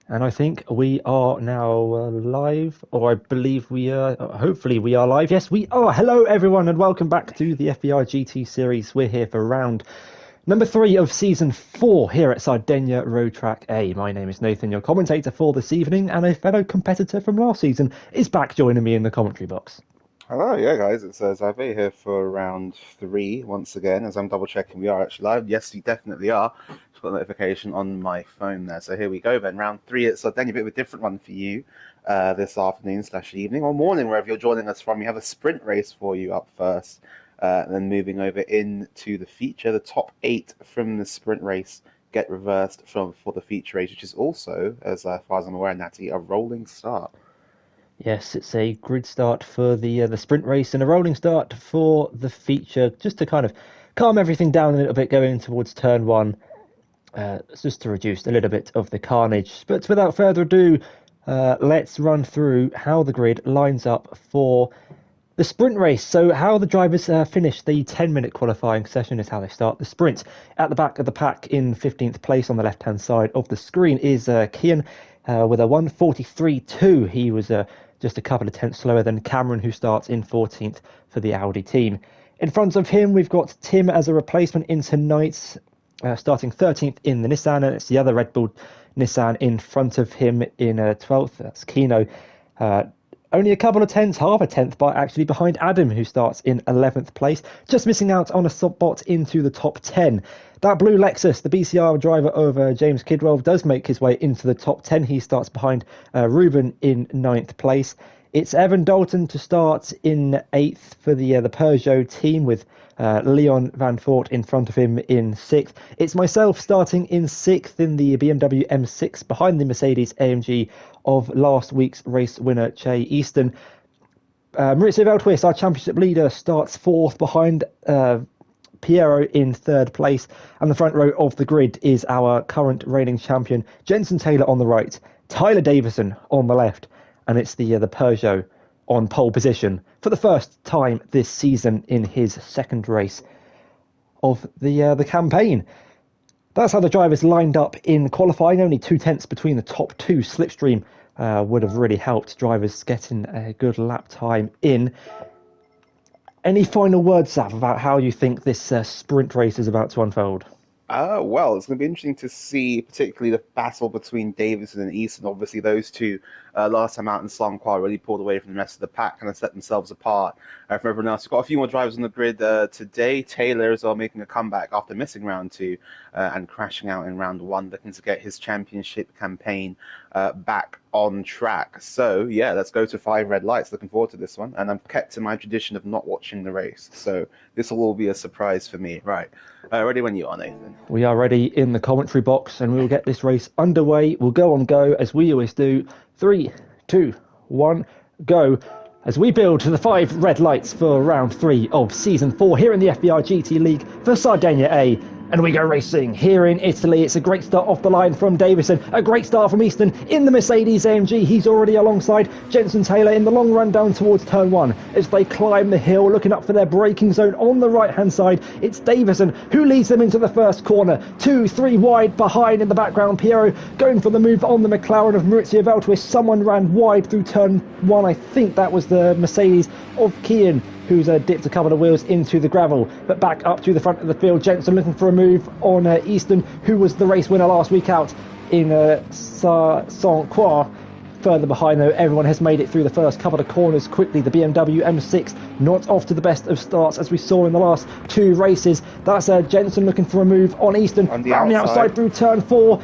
And I think we are now live, or I believe we are. Hopefully, we are live. Yes, we are. Hello, everyone, and welcome back to the FVR GT series. We're here for round number 3 of season 4 here at Sardegna Road Track A. My name is Nathan, your commentator for this evening, and a fellow competitor from last season is back joining me in the commentary box. Hello, yeah, guys. It's Xavier here for round 3 once again. As I'm double checking, we are actually live. Yes, we definitely are. Just got a notification on my phone there. So here we go then. Round 3. It's a bit of a different one for you this afternoon slash evening or morning, wherever you're joining us from. We have a sprint race for you up first, and then moving over into the feature. The top 8 from the sprint race get reversed for the feature race, which is also, as far as I'm aware, Natty, a rolling start. Yes, it's a grid start for the sprint race and a rolling start for the feature, just to kind of calm everything down a little bit going towards turn 1. Just to reduce a little bit of the carnage. But without further ado, let's run through how the grid lines up for the sprint race. So how the drivers finish the 10-minute qualifying session is how they start the sprint. At the back of the pack in 15th place on the left-hand side of the screen is Kian with a 1:43.2. He was just a couple of tenths slower than Cameron, who starts in 14th for the Audi team. In front of him, we've got Tim as a replacement in tonight's starting 13th in the Nissan, and it's the other Red Bull Nissan in front of him in 12th. That's Kino. Only a couple of tenths, half a tenth, but actually behind Adam, who starts in 11th place, just missing out on a spot into the top 10. That blue Lexus, the BCR driver over James Kidwell, does make his way into the top 10. He starts behind Ruben in 9th place. It's Evan Dalton to start in 8th for the Peugeot team, with Leon Van Fort in front of him in 6th. It's myself starting in 6th in the BMW M6 behind the Mercedes AMG of last week's race winner, Che Easton. Maurizio Veldhuis, our championship leader, starts 4th behind Piero in 3rd place. And the front row of the grid is our current reigning champion, Jenson Taylor on the right, Tyler Davison on the left, and it's the Peugeot on pole position for the first time this season in his second race of the campaign. That's how the drivers lined up in qualifying. Only 2 tenths between the top 2. Slipstream would have really helped drivers getting a good lap time in. Any final words, Sav, about how you think this sprint race is about to unfold? Well, it's going to be interesting to see, particularly the battle between Davison and Easton. Obviously, those two last time out in Slanquar really pulled away from the rest of the pack, kind of set themselves apart from everyone else. We've got a few more drivers on the grid today. Taylor as well making a comeback after missing round 2 and crashing out in round 1, looking to get his championship campaign back on track. So, yeah, let's go to 5 red lights. Looking forward to this one. And I've kept to my tradition of not watching the race. So this will all be a surprise for me. Right. Ready when you are, Nathan. We are ready in the commentary box, and we will get this race underway. We'll go on go, as we always do. 3, 2, 1, go. As we build to the 5 red lights for round 3 of season 4 here in the FBR GT League for Sardegna A. And we go racing here in Italy. It's a great start off the line from Davison. A great start from Easton in the Mercedes AMG. He's already alongside Jenson Taylor in the long run down towards turn 1. As they climb the hill, looking up for their braking zone on the right-hand side, it's Davison who leads them into the first corner. 2, 3 wide behind in the background. Piero going for the move on the McLaren of Maurizio Veldhuis. Someone ran wide through turn 1. I think that was the Mercedes of Kian, who's dipped a couple of wheels into the gravel. But back up to the front of the field, Jenson looking for a move on Easton, who was the race winner last week out in Saint-Croix. Further behind, though, everyone has made it through the first couple of corners quickly. The BMW M6 not off to the best of starts, as we saw in the last 2 races. That's Jenson looking for a move on Easton. On the outside through turn 4,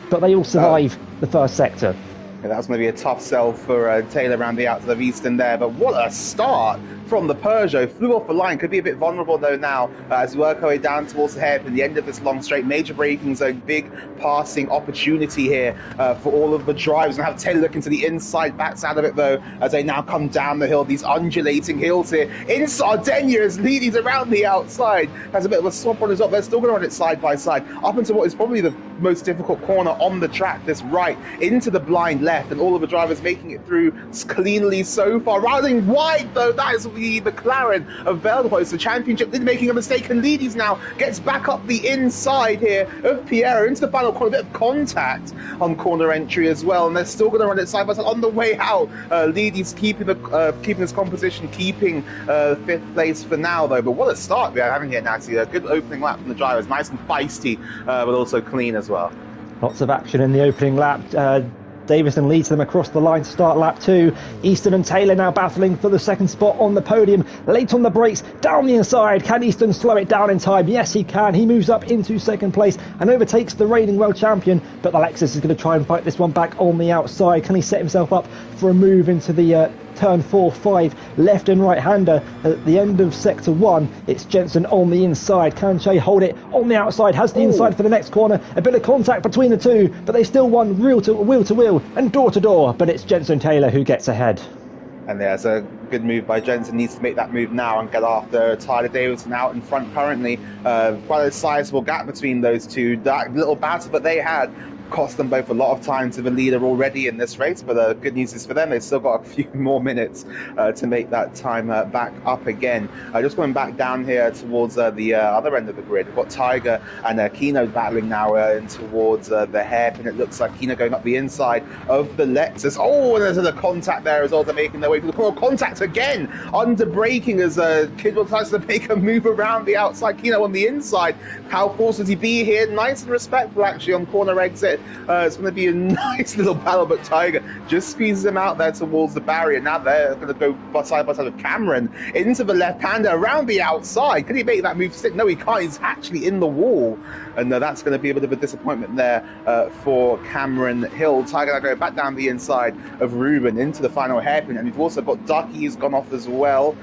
but they all survive the first sector. Yeah, that was maybe a tough sell for Taylor around the outside of Easton there, but what a start from the Peugeot. Flew off the line, could be a bit vulnerable though now as we work our way down towards the hairpin, the end of this long straight. Major braking zone, big passing opportunity here for all of the drivers. And have Taylor looking to the inside, backs out of it though as they now come down the hill, these undulating hills here. In Sardegna is leading around the outside, has a bit of a swap on his up. They're still going to run it side by side up into what is probably the most difficult corner on the track, this right into the blind left, and all of the drivers making it through cleanly so far. Riding wide, though, that is the McLaren of Veldhuis, the championship, making a mistake, and Leadys now gets back up the inside here of Pierre into the final corner. A bit of contact on corner entry as well, and they're still going to run it side by side on the way out. Leadys keeping this composition, keeping 5th place for now, though. But what a start we are having here, Natty. A good opening lap from the drivers, nice and feisty, but also clean as well. Lots of action in the opening lap. Davison leads them across the line to start lap 2. Easton and Taylor now battling for the second spot on the podium. Late on the brakes, down the inside. Can Easton slow it down in time? Yes, he can. He moves up into second place and overtakes the reigning world champion. But the Lexus is going to try and fight this one back on the outside. Can he set himself up for a move into the turn 4-5 left and right hander at the end of sector 1? It's Jensen on the inside. Can Che hold it on the outside? Has the inside for the next corner. A bit of contact between the two, but they still won wheel to wheel and door to door. But it's Jensen Taylor who gets ahead. And there's a good move by Jensen. Needs to make that move now and get after Tyler Davidson out in front currently. Quite a sizable gap between those two. That little battle that they had cost them both a lot of time to the leader already in this race, but the good news is for them, they've still got a few more minutes to make that time back up again. Just going back down here towards the other end of the grid, we've got Tiger and Kino battling now towards the hairpin. It looks like Kino going up the inside of the Lexus. Oh, and there's a contact there as well. They're making their way to the corner. Contact again, under braking as Kidwell tries to make a move around the outside. Kino on the inside. How forced does he be here? Nice and respectful actually on corner exit. It's going to be a nice little battle, but Tiger just squeezes him out there towards the barrier. Now they're going to go side by side with Cameron into the left-hander around the outside. Can he make that move stick? No, he can't. He's actually in the wall. And that's going to be a bit of a disappointment there for Cameron Hill. Tiger now going back down the inside of Ruben into the final hairpin. And you've also got Ducky who's gone off as well.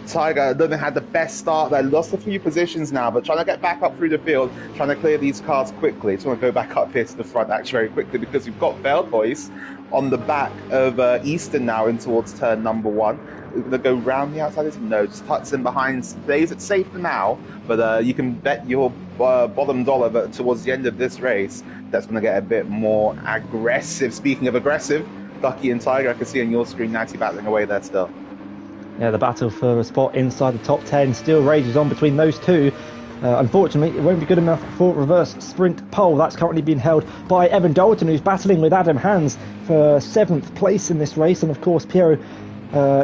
Tiger, I don't think had the best start there, lost a few positions now, but trying to get back up through the field, trying to clear these cars quickly. Just want to go back up here to the front actually very quickly because we've got Veldhuis on the back of Easton now in towards turn number 1. We're going to go round the outside. No, just tucks in behind, plays it safe for now, but you can bet your bottom dollar that towards the end of this race, that's going to get a bit more aggressive. Speaking of aggressive, Ducky and Tiger, I can see on your screen, Natty battling away there still. Yeah, the battle for a spot inside the top 10 still rages on between those two. Unfortunately, it won't be good enough for reverse sprint pole. That's currently being held by Evan Dalton, who's battling with Adam Hans for 7th place in this race. And of course, Piero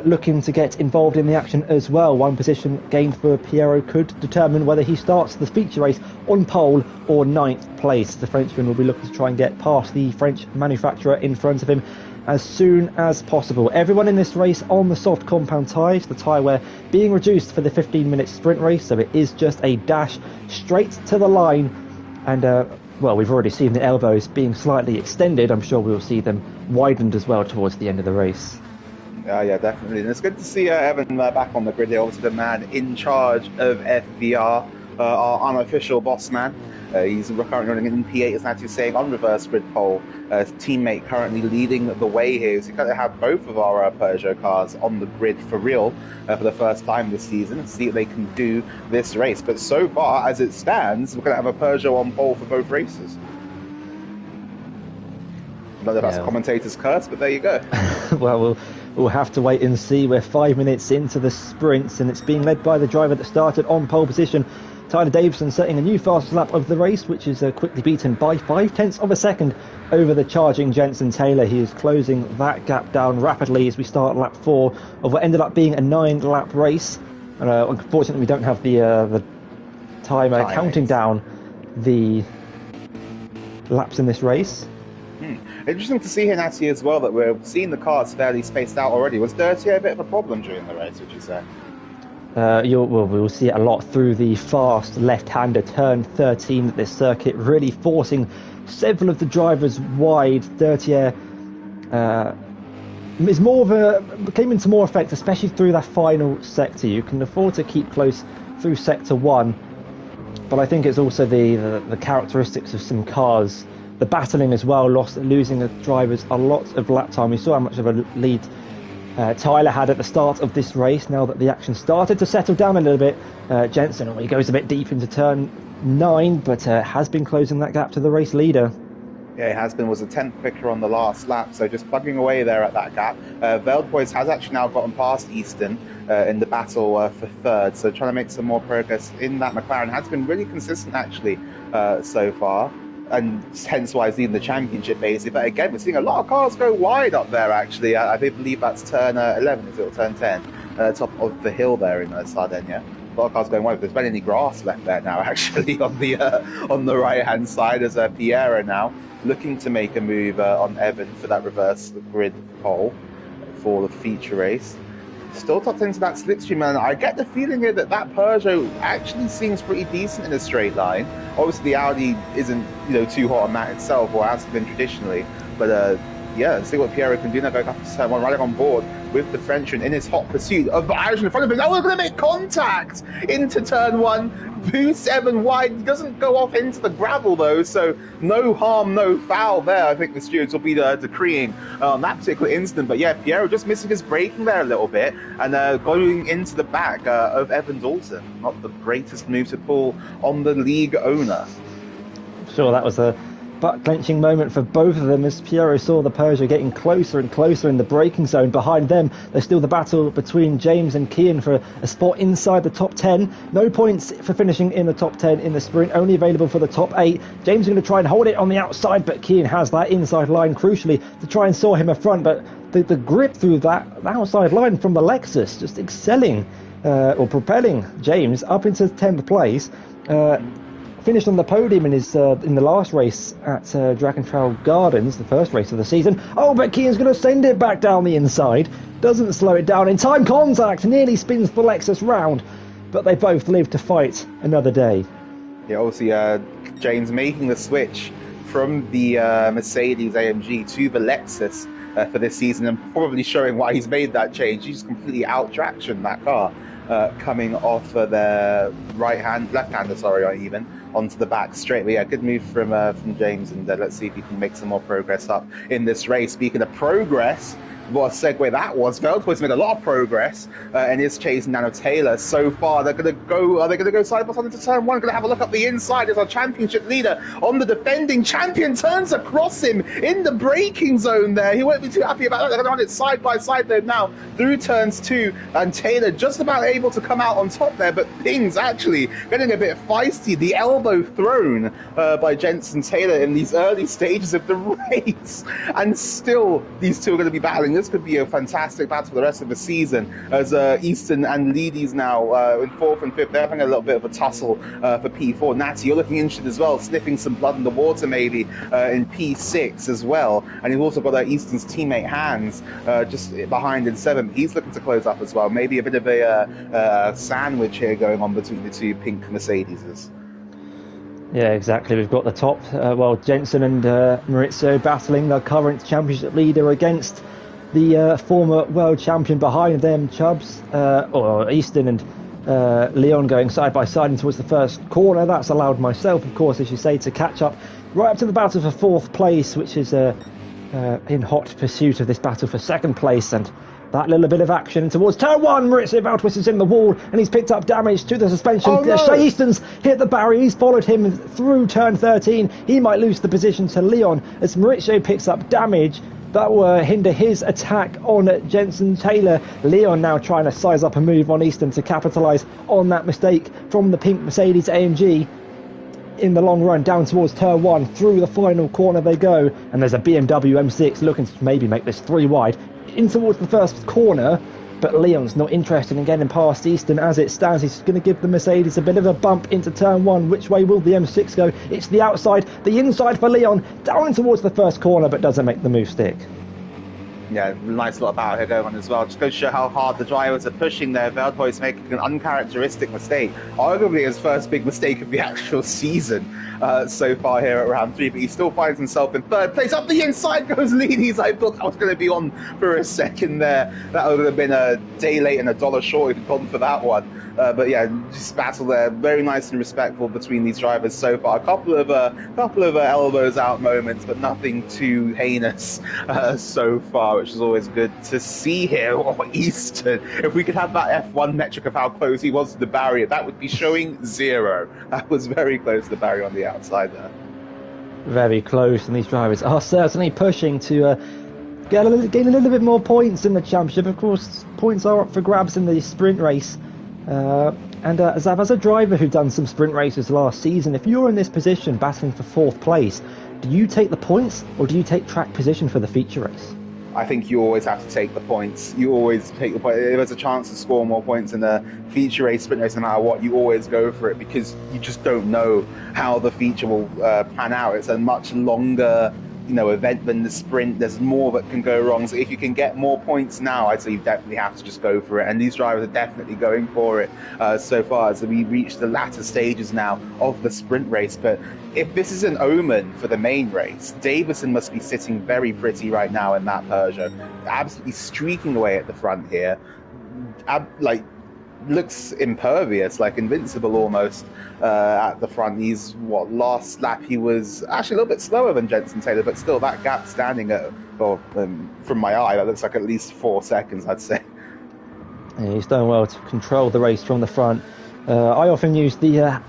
looking to get involved in the action as well. One position gained for Piero could determine whether he starts the feature race on pole or 9th place. The Frenchman will be looking to try and get past the French manufacturer in front of him as soon as possible. Everyone in this race on the soft compound tyres, the tyre wear being reduced for the 15-minute sprint race, so it is just a dash straight to the line. And well, we've already seen the elbows being slightly extended. I'm sure we'll see them widened as well towards the end of the race. Yeah, definitely. And it's good to see Evan back on the grid here, obviously the man in charge of FVR, our unofficial boss man. He's currently running in P8, as Natty's saying, on reverse grid pole. Teammate currently leading the way here. So you kind of have both of our Peugeot cars on the grid for real for the first time this season and see if they can do this race. But so far, as it stands, we're going to have a Peugeot on pole for both races. None of us commentators curse, but there you go. Well, we'll have to wait and see. We're 5 minutes into the sprints, and it's being led by the driver that started on pole position. Tyler Davison setting a new fastest lap of the race, which is quickly beaten by 0.5 of a second over the charging Jensen Taylor. He is closing that gap down rapidly as we start lap 4 of what ended up being a 9-lap race. And, unfortunately, we don't have the timer counting down the laps in this race. Interesting to see here, Natty, as well, that we're seeing the cars fairly spaced out already. Was Dirty a bit of a problem during the race, would you say? We'll see it a lot through the fast left-hander turn 13 at this circuit, really forcing several of the drivers wide. Dirty Air is came into more effect, especially through that final sector. You can afford to keep close through sector 1, but I think it's also the characteristics of some cars, the battling as well, losing the drivers a lot of lap time. We saw how much of a lead Tyler had at the start of this race. Now that the action started to settle down a little bit, Jensen, he goes a bit deep into turn 9, but has been closing that gap to the race leader. Yeah, it has been, was a 10th quicker on the last lap, so just plugging away there at that gap. Veld Boys has actually now gotten past Easton in the battle for third, so trying to make some more progress in that. McLaren has been really consistent actually so far, and hence why he's leading the championship basically. But again, we're seeing a lot of cars go wide up there actually. I believe that's turn 11, is it, or turn 10, top of the hill there in Sardegna. A lot of cars going wide. There's barely any grass left there now, actually, on the right hand side, as Piera now looking to make a move on Evan for that reverse grid pole for the feature race. Still tucked into that slipstream, and I get the feeling here that Peugeot actually seems pretty decent in a straight line. Obviously, the Audi isn't too hot on that itself, or has been traditionally, but yeah, let's see what Piero can do now, going up to turn one, riding on board with the Frenchman in his hot pursuit of Irish in front of him. Oh, we're going to make contact into turn one. Boost Evan wide. He doesn't go off into the gravel, though, so no harm, no foul there. I think the stewards will be decreeing on that particular incident. But yeah, Piero just missing his braking there a little bit and going into the back of Evan Dalton. Not the greatest move to pull on the league owner. Sure, that was a butt-clenching moment for both of them as Piero saw the Peugeot getting closer and closer in the braking zone. Behind them, there's still the battle between James and Kian for a spot inside the top 10. No points for finishing in the top 10 in the sprint, only available for the top 8. James is going to try and hold it on the outside, but Kian has that inside line crucially to try and saw him a front, but the grip through that outside line from the Lexus just excelling or propelling James up into 10th place. Finished on the podium in the last race at Dragon Trail Gardens, the first race of the season. Oh, but Kian's going to send it back down the inside. Doesn't slow it down in time. Contact nearly spins the Lexus round, but they both live to fight another day. Yeah, obviously James making the switch from the Mercedes AMG to the Lexus for this season, and probably showing why he's made that change. He's completely out-traction that car. Coming off their left-hander, even onto the back straight. But yeah, good move from James, and let's see if he can make some more progress up in this race. Speaking of progress, what a segue that was. Veldboy's made a lot of progress in his chase Nano Taylor so far. Are they going to go side by side into turn one? Going to have a look up the inside as our championship leader on the defending champion turns across him in the braking zone there. He won't be too happy about that. They're going to run it side by side there now through turns 2, and Taylor just about able to come out on top there, but things actually getting a bit feisty. The elbow thrown by Jensen Taylor in these early stages of the race, and still these two are going to be battling. This could be a fantastic battle for the rest of the season, as Easton and Leedy's now in 4th and 5th. They're having a little bit of a tussle for P4. Natty, you're looking interested as well, sniffing some blood in the water maybe in P6 as well. And you've also got Easton's teammate Hans just behind in 7th. He's looking to close up as well. Maybe a bit of a sandwich here going on between the two pink Mercedeses. Yeah, exactly. We've got the top, Jensen and Maurizio battling the current championship leader against the former world champion behind them, Chubbs, or Easton and Leon going side by side towards the first corner. That's allowed myself, of course, as you say, to catch up right up to the battle for 4th place, which is in hot pursuit of this battle for 2nd place. And that little bit of action towards turn 1. Maurizio Valtwist is in the wall, and he's picked up damage to the suspension. Oh, no. Shea Easton's hit the barrier. He's followed him through turn 13. He might lose the position to Leon as Maurizio picks up damage. That will hinder his attack on Jensen Taylor. Leon now trying to size up a move on Easton to capitalise on that mistake from the pink Mercedes AMG. In the long run, down towards turn 1, through the final corner they go, and there's a BMW M6 looking to maybe make this 3 wide in towards the first corner, but Leon's not interested in getting past Easton as it stands. He's going to give the Mercedes a bit of a bump into turn 1. Which way will the M6 go? It's the outside, the inside for Leon, down towards the first corner, but doesn't make the move stick. Yeah, nice little battle here going on as well. Just goes to show how hard the drivers are pushing there. Veldboy's making an uncharacteristic mistake, arguably his first big mistake of the actual season so far here at round 3, but he still finds himself in 3rd place. Up the inside goes Leeds. I thought I was going to be on for a second there. That would have been a day late and $1 short if he'd gone for that one. But yeah, just battle there, very nice and respectful between these drivers so far. A couple of elbows out moments, but nothing too heinous so far, which is always good to see here. Oh, Easton! If we could have that F1 metric of how close he was to the barrier, that would be showing 0. That was very close to the barrier on the outside there. Very close, and these drivers are certainly pushing to gain a little bit more points in the championship. Of course, points are up for grabs in the sprint race. And Zav, as a driver who done some sprint races last season, if you're in this position battling for 4th place, do you take the points or do you take track position for the feature race? I think you always have to take the points. You always take the point. If there's a chance to score more points in the feature race, sprint race, no matter what, you always go for it because you just don't know how the feature will pan out. It's a much longer, event than the sprint. There's more that can go wrong. So if you can get more points now, I'd say you definitely have to just go for it. And these drivers are definitely going for it so far. So we reached the latter stages now of the sprint race. But if this is an omen for the main race, Davison must be sitting very pretty right now in that Peugeot, absolutely streaking away at the front here. Looks impervious, like invincible almost at the front. He's last lap he was actually a little bit slower than Jenson Taylor, but still that gap standing at, from my eye, that looks like at least 4 seconds, I'd say. Yeah, he's done well to control the race from the front. I often use the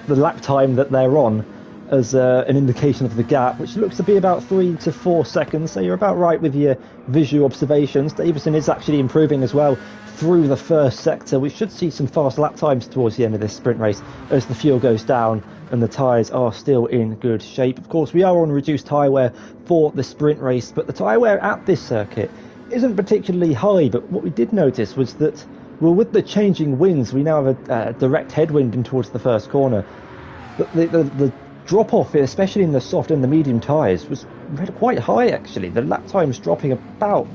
lap time that they're on as an indication of the gap, which looks to be about 3 to 4 seconds, so you're about right with your visual observations. Davison is actually improving as well through the first sector. We should see some fast lap times towards the end of this sprint race as the fuel goes down and the tyres are still in good shape. Of course, we are on reduced tyre wear for the sprint race, but the tyre wear at this circuit isn't particularly high. But what we did notice was that, well, with the changing winds, we now have a direct headwind in towards the first corner. The drop-off, especially in the soft and the medium tyres, was quite high, actually. The lap time's dropping about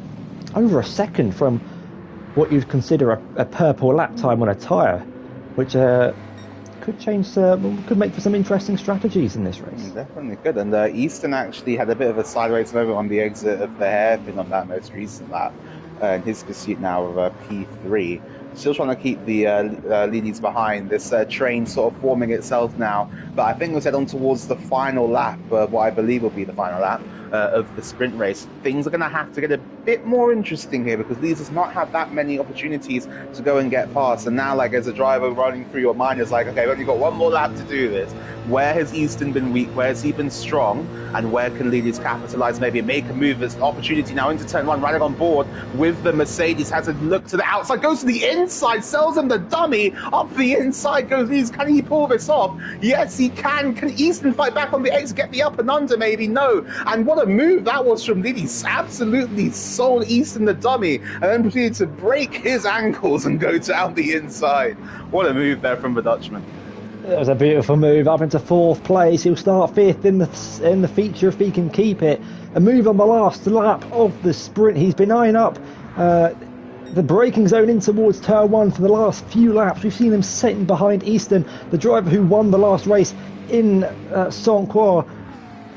over a second from what you'd consider a purple lap time on a tyre, which could make for some interesting strategies in this race. Definitely could. And Easton actually had a bit of a sideways moment on the exit of the hairpin on that most recent lap, in his pursuit now of P3. Still trying to keep the leadies behind. This train sort of forming itself now, but I think we'll head on towards the final lap, what I believe will be the final lap of the sprint race. Things are going to have to get a bit more interesting here because Leeds does not have that many opportunities to go and get past. And now, like, as a driver running through your mind, is like, okay, we've only got one more lap to do this. Where has Easton been weak? Where has he been strong? And where can Leeds capitalize? Maybe make a move as an opportunity now into turn 1, riding on board with the Mercedes. Has a look to the outside, goes to the inside, sells him the dummy. Up the inside goes Leeds. Can he pull this off? Yes, he can. Can Easton fight back on the exit, get the up and under? Maybe no. And what a move that was from Leeds. Absolutely sold Easton the dummy and then proceeded to break his ankles and go down the inside. What a move there from the Dutchman. That was a beautiful move up into 4th place. He'll start 5th in the feature if he can keep it. A move on the last lap of the sprint. He's been eyeing up the braking zone in towards turn 1 for the last few laps. We've seen him sitting behind Easton, the driver who won the last race in Saint-Croix.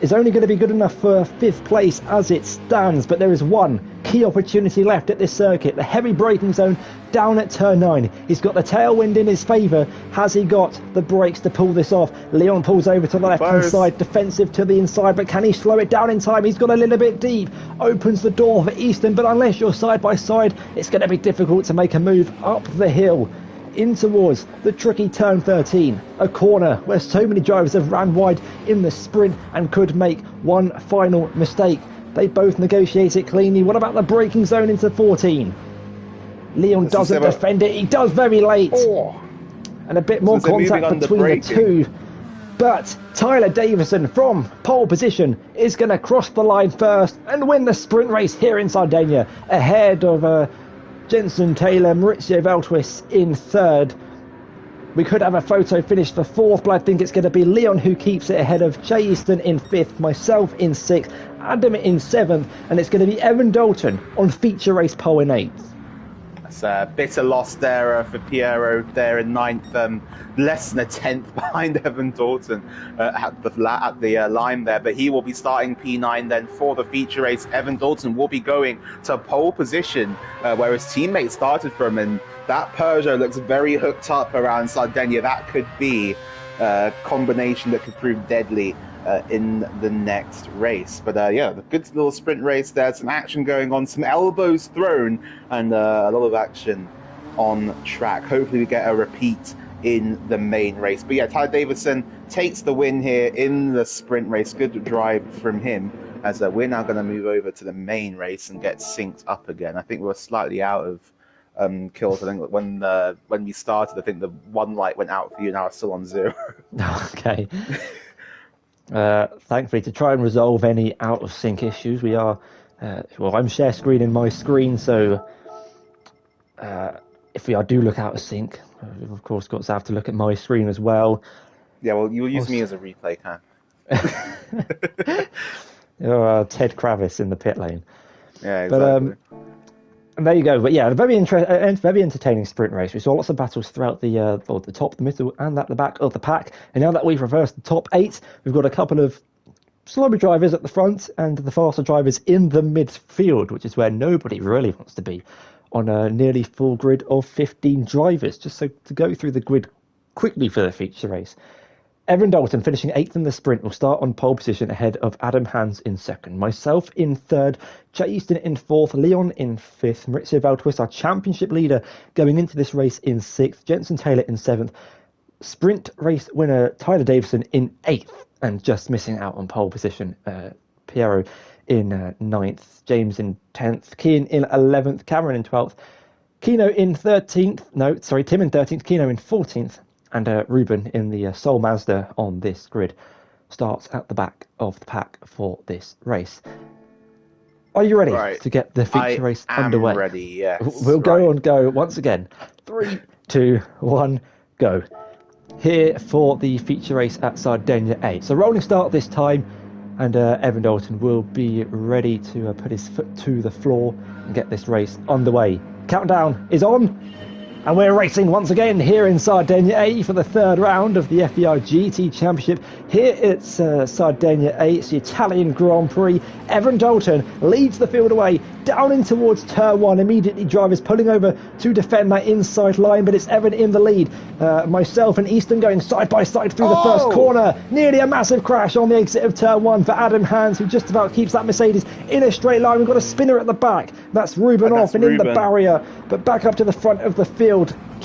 Is only going to be good enough for 5th place as it stands, but there is one key opportunity left at this circuit. The heavy braking zone down at turn 9. He's got the tailwind in his favour. Has he got the brakes to pull this off? Leon pulls over to the left-hand side, defensive to the inside, but can he slow it down in time? He's got a little bit deep. Opens the door for Easton, but unless you're side by side, it's going to be difficult to make a move up the hill in towards the tricky turn 13, a corner where so many drivers have ran wide in the sprint and could make one final mistake. They both negotiate it cleanly. What about the braking zone into 14? Leon doesn't defend it. He does very late. And a bit more contact between the two. But Tyler Davison from pole position is going to cross the line first and win the sprint race here in Sardegna ahead of Jenson Taylor, Maurizio Veltwis in 3rd. We could have a photo finish for 4th, but I think it's going to be Leon who keeps it ahead of Jay Easton in 5th, myself in 6th, Adam in 7th, and it's going to be Evan Dalton on feature race pole in 8th. That's a bitter loss there for Piero there in 9th, less than a 10th behind Evan Dalton at the line there, but he will be starting P9 then for the feature race. Evan Dalton will be going to pole position where his teammate started from, and that Peugeot looks very hooked up around Sardegna. That could be a combination that could prove deadly in the next race. But yeah, the good little sprint race there, some action going on, some elbows thrown, and a lot of action on track. Hopefully we get a repeat in the main race. But yeah, Tyler Davison takes the win here in the sprint race. Good drive from him. As we're now going to move over to the main race and get synced up again. I think we were slightly out of kills. I think when we started, I think the one light went out for you. Now it's still on 0. Okay. Thankfully, to try and resolve any out of sync issues, we are. I'm share screening my screen, so if we do look out of sync, we've of course got to have to look at my screen as well. Yeah, well, you'll use me as a replay cam. Ted Kravis in the pit lane. Yeah, exactly. But and there you go. But yeah, very entertaining sprint race. We saw lots of battles throughout the top, the middle, and at the back of the pack. And now that we've reversed the top 8, we've got a couple of slower drivers at the front and the faster drivers in the midfield, which is where nobody really wants to be on a nearly full grid of 15 drivers. Just so to go through the grid quickly for the feature race. Evan Dalton finishing 8th in the sprint will start on pole position ahead of Adam Hans in 2nd. Myself in 3rd, Jay Easton in 4th, Leon in 5th, Maurizio Valtwist, our championship leader, going into this race in 6th, Jenson Taylor in 7th, sprint race winner Tyler Davison in 8th, and just missing out on pole position, Piero in 9th, James in 10th, Kean in 11th, Cameron in 12th, Tim in 13th, Kino in 14th, and Ruben in the Soul Mazda on this grid starts at the back of the pack for this race. Are you ready to get the feature race underway? I'm ready, yes. We'll go once again. 3, 2, 1, go. Here for the feature race at Sardegna 8. So rolling start this time, and Evan Dalton will be ready to put his foot to the floor and get this race underway. Countdown is on. And we're racing once again here in Sardegna A for the 3rd round of the FVR GT Championship. Here it's Sardegna A, it's the Italian Grand Prix. Evan Dalton leads the field away, down in towards turn 1. Immediately drivers pulling over to defend that inside line, but it's Evan in the lead. Myself and Easton going side by side through the first corner. Nearly a massive crash on the exit of turn 1 for Adam Hans, who just about keeps that Mercedes in a straight line. We've got a spinner at the back. That's Ruben off and in the barrier, but back up to the front of the field.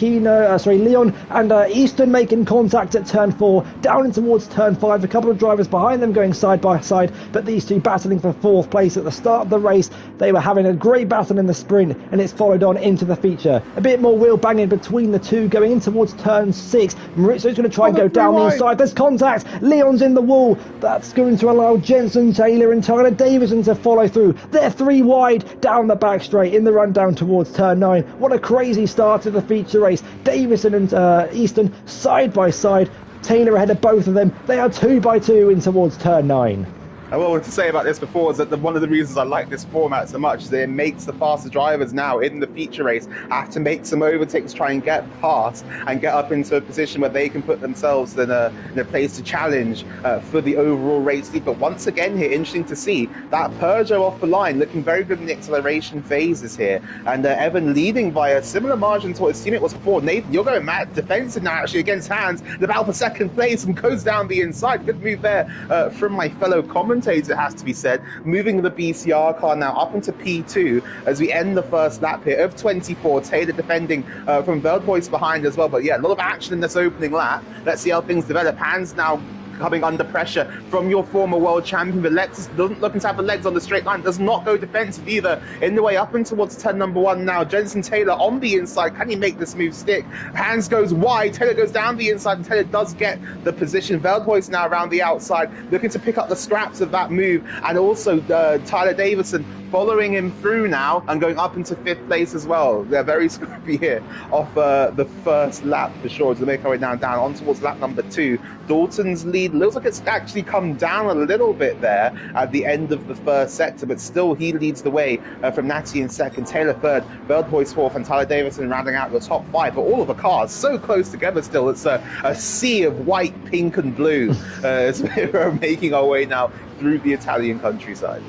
Leon and Easton making contact at turn 4, down in towards turn 5. A couple of drivers behind them going side by side, but these two battling for 4th place at the start of the race. They were having a great battle in the sprint, and it's followed on into the feature. A bit more wheel banging between the two, going in towards turn 6. Maurizio's going to try and go down the inside. There's contact. Leon's in the wall. That's going to allow Jenson Taylor and Tyler Davison to follow through. They're 3 wide down the back straight in the run down towards turn 9. What a crazy start to the feature race. Davison and Easton side by side. Taylor ahead of both of them. They are 2 by 2 in towards turn 9. What I wanted to say about this before is that one of the reasons I like this format so much is that it makes the faster drivers now in the feature race have to make some overtakes, try and get past and get up into a position where they can put themselves in a place to challenge for the overall race lead. But once again here, interesting to see that Peugeot off the line, looking very good in the acceleration phases here. And Evan leading by a similar margin to what his teammate was before. Nathan, you're going mad defensive now actually against Hans. The battle for 2nd place and goes down the inside. Good move there from my fellow commentator. It has to be said, moving the BCR car now up into P2 as we end the first lap here of 24. Taylor defending from Veldhuis behind as well, but yeah, a lot of action in this opening lap. Let's see how things develop. Hans now coming under pressure from your former world champion, but Lexus doesn't looking to have the legs on the straight line, does not go defensive either in the way up and towards turn number 1 now. Jenson Taylor on the inside, can he make this move stick? Hans goes wide, Taylor goes down the inside, and Taylor does get the position. Veldhuis now around the outside, looking to pick up the scraps of that move, and also Tyler Davison following him through now and going up into 5th place as well. They're very scrappy here off the first lap for sure. To make our way down on towards lap number 2. Dalton's lead looks like it's actually come down a little bit there at the end of the first sector, but still he leads the way from Natty in 2nd, Taylor 3rd, Veldhuis 4th, and Tyler Davison rounding out the top 5. But all of the cars so close together still. It's a sea of white, pink and blue as we're making our way now through the Italian countryside.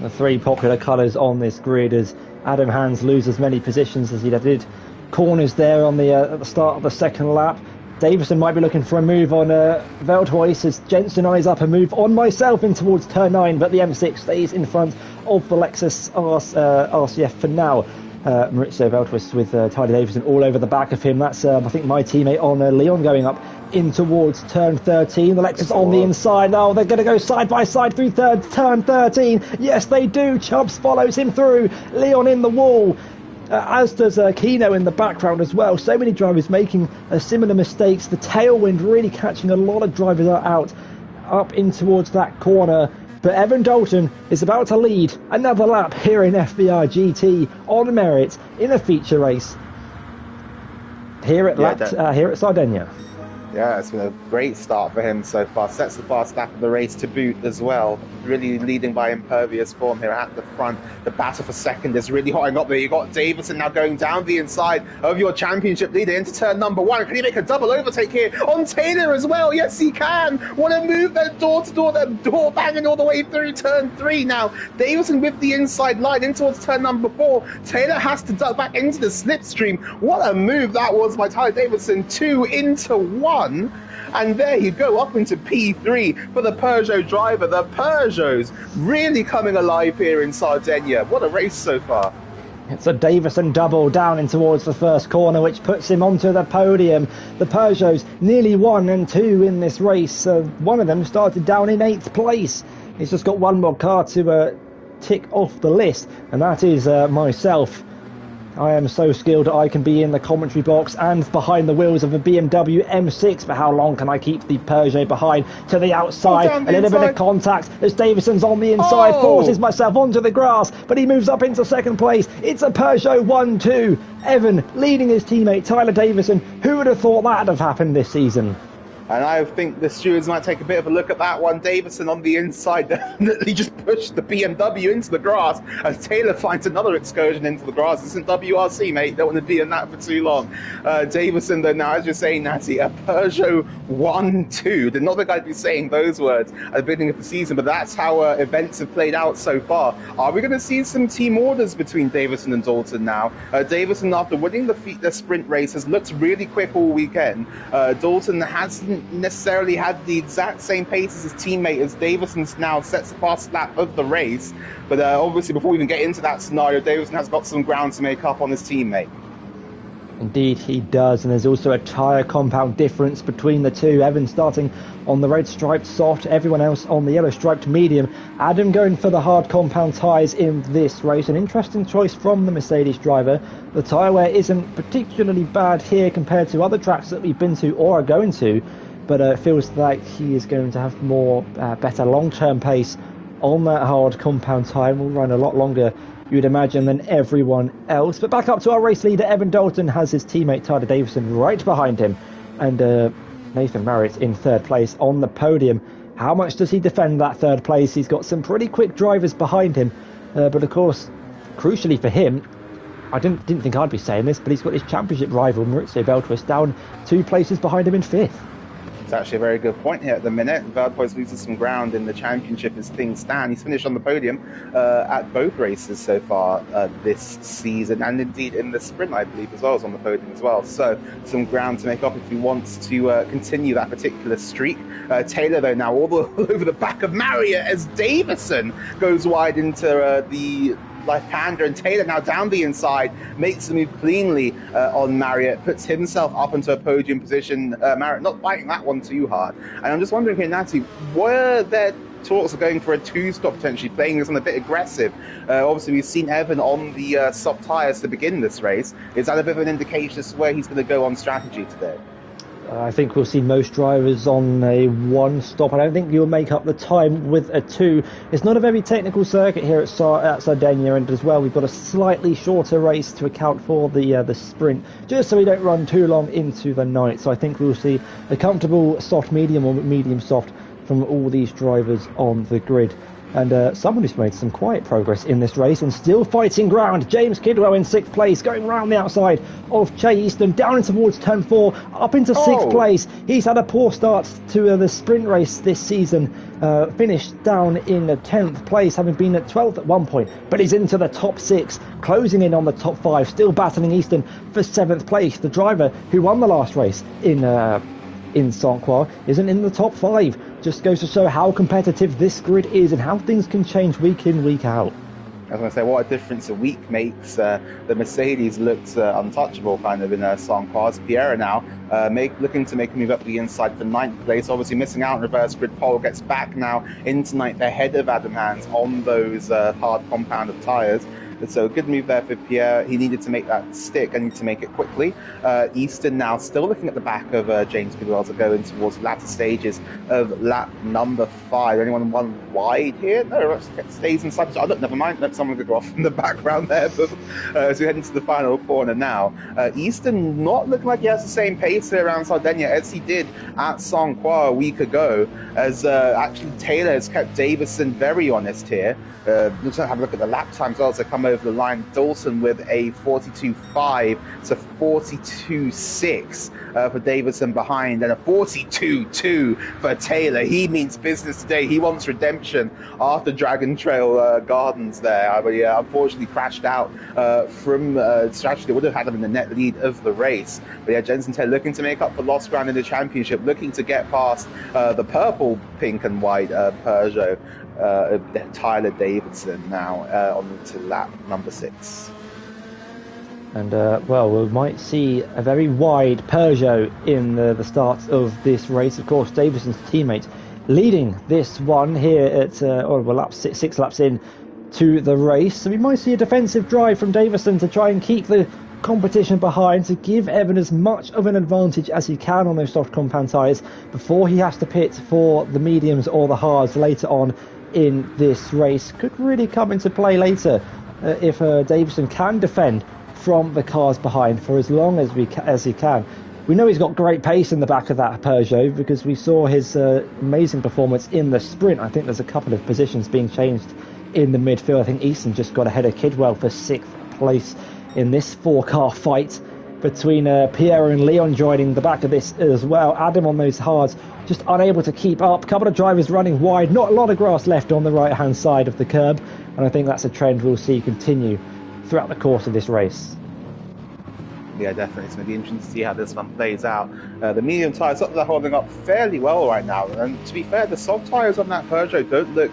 The 3 popular colours on this grid as Adam Hans loses many positions as he did. Corners there on at the start of the 2nd lap. Davison might be looking for a move on Veldhuis as Jensen eyes up a move on myself in towards turn 9, but the M6 stays in front of the Lexus RCF for now. Maurizio Beltwist with Tyler Davison all over the back of him. That's, I think, my teammate on Leon going up in towards turn 13. The Lexus on the inside. Oh, they're going to go side by side through turn 13. Yes, they do. Chubbs follows him through. Leon in the wall. As does Kino in the background as well. So many drivers making similar mistakes. The tailwind really catching a lot of drivers out up in towards that corner. But Evan Dalton is about to lead another lap here in FVR GT on merit in a feature race here at Sardegna. Yeah, it's been a great start for him so far. Sets the fast lap of the race to boot as well. Really leading by impervious form here at the front. The battle for second is really hotting up there. You've got Davison now going down the inside of your championship leader into turn number 1. Can he make a double overtake here on Taylor as well? Yes, he can. Want to move that door to door, that door banging all the way through turn 3 now. Davison with the inside line in towards turn number 4. Taylor has to duck back into the slipstream. What a move that was by Tyler Davison. 2 into 1. And there you go, up into P3 for the Peugeot driver. The Peugeots really coming alive here in Sardegna. What a race so far. It's a Davison double down in towards the first corner, which puts him onto the podium. The Peugeots nearly 1 and 2 in this race. One of them started down in 8th place. He's just got one more car to tick off the list, and that is myself. I am so skilled I can be in the commentary box and behind the wheels of a BMW M6, but how long can I keep the Peugeot behind? To the outside, a little bit of contact as Davison's on the inside, forces myself onto the grass, but he moves up into second place. It's a Peugeot 1-2. Evan leading his teammate Tyler Davison. Who would have thought that would have happened this season? And I think the stewards might take a bit of a look at that one. Davison on the inside definitely just pushed the BMW into the grass as Taylor finds another excursion into the grass. This isn't WRC, mate. Don't want to be in that for too long. Davison, though, now, as you're saying, Natty, a Peugeot 1-2. They're not the guy to be saying those words at the beginning of the season, but that's how events have played out so far. Are we going to see some team orders between Davison and Dalton now? Davison, after winning the sprint race, has looked really quick all weekend. Dalton hasn't necessarily had the exact same pace as his teammate, as Davison's now sets the fast lap of the race. But obviously, before we even get into that scenario, Davison has got some ground to make up on his teammate. Indeed he does, and there's also a tyre compound difference between the two. Evan starting on the red striped soft, everyone else on the yellow striped medium. Adam going for the hard compound tyres in this race. An interesting choice from the Mercedes driver. The tyre wear isn't particularly bad here compared to other tracks that we've been to or are going to, but it feels like he is going to have more better long-term pace on that hard compound tyre. Will run a lot longer, you would imagine, than everyone else. But back up to our race leader, Evan Dalton has his teammate Tyler Davison right behind him, and Nathan Marriott in third place on the podium. How much does he defend that third place? He's got some pretty quick drivers behind him, but of course, crucially for him, I didn't think I'd be saying this, but he's got his championship rival Maurizio Beltwist down 2 places behind him in 5th. It's actually a very good point here at the minute. Beltwist loses some ground in the championship as things stand. He's finished on the podium at both races so far this season, and indeed in the sprint, I believe, as well as on the podium as well. So some ground to make up if he wants to continue that particular streak. Taylor, though, now all over the back of Marriott as Davison goes wide into the left-hander, and Taylor now down the inside makes the move cleanly on Marriott, puts himself up into a podium position. Marriott not fighting that one too hard. And I'm just wondering here, Natty, were there talks of going for a 2-stop, potentially playing this on a bit aggressive? Obviously, we've seen Evan on the soft tyres to begin this race. Is that a bit of an indication as to where he's going to go on strategy today? I think we'll see most drivers on a 1-stop. I don't think you'll make up the time with a 2. It's not a very technical circuit here at Sardegna, and as well we've got a slightly shorter race to account for the sprint, just so we don't run too long into the night. So I think we'll see a comfortable soft medium or medium soft from all these drivers on the grid. And someone who's made some quiet progress in this race and still fighting ground, James Kidwell in 6th place, going round the outside of Che Easton, down towards turn 4, up into 6th place. He's had a poor start to the sprint race this season, finished down in 10th place, having been at 12th at one point, but he's into the top 6, closing in on the top 5, still battling Easton for 7th place. The driver who won the last race in Saint-Croix isn't in the top 5. Just goes to show how competitive this grid is and how things can change week in, week out. was going to say, what a difference a week makes. The Mercedes looked untouchable kind of in Sanquoise. Pierre now looking to make a move up the inside for 9th place. Obviously missing out on reverse grid pole. Gets back now into 9th ahead of Adam Hans on those hard compounded tyres. So a good move there for Pierre. He needed to make that stick and need to make it quickly. Easton now still looking at the back of James Goodwell to go in towards the latter stages of lap number 5. Anyone one wide here? No, stays inside. Oh, look, never mind. Let someone could go off in the background there. But as we head into the final corner now, Easton not looking like he has the same pace here around Sardegna as he did at Sanquois a week ago. As actually Taylor has kept Davison very honest here. Let's have a look at the lap times also come over the line. Dalton with a 42.5 to 42.6 for Davison behind, and a 42.2 for Taylor. He means business today. He wants redemption after Dragon Trail Gardens there. But yeah, unfortunately crashed out from strategy that would have had him in the net lead of the race. But yeah, Jensen Taylor looking to make up for lost ground in the championship, looking to get past the purple, pink and white Peugeot. Tyler Davidson now on to lap number 6. And well, we might see a very wide Peugeot in the start of this race. Of course, Davidson's teammate leading this one here at six laps in to the race. So we might see a defensive drive from Davison to try and keep the competition behind, to give Evan as much of an advantage as he can on those soft compound tyres before he has to pit for the mediums or the hards later on in this race. Could really come into play later if Davison can defend from the cars behind for as long as he can. We know he's got great pace in the back of that Peugeot because we saw his amazing performance in the sprint. I think there's a couple of positions being changed in the midfield. I think Easton just got ahead of Kidwell for 6th place in this 4-car fight between Pierre and Leon joining the back of this as well. Adam on those hards just unable to keep up. A couple of drivers running wide, not a lot of grass left on the right hand side of the curb, and I think that's a trend we'll see continue throughout the course of this race. Yeah, definitely. It's going to be interesting to see how this one plays out. The medium tyres, they're holding up fairly well right now, and to be fair, the soft tyres on that Peugeot don't look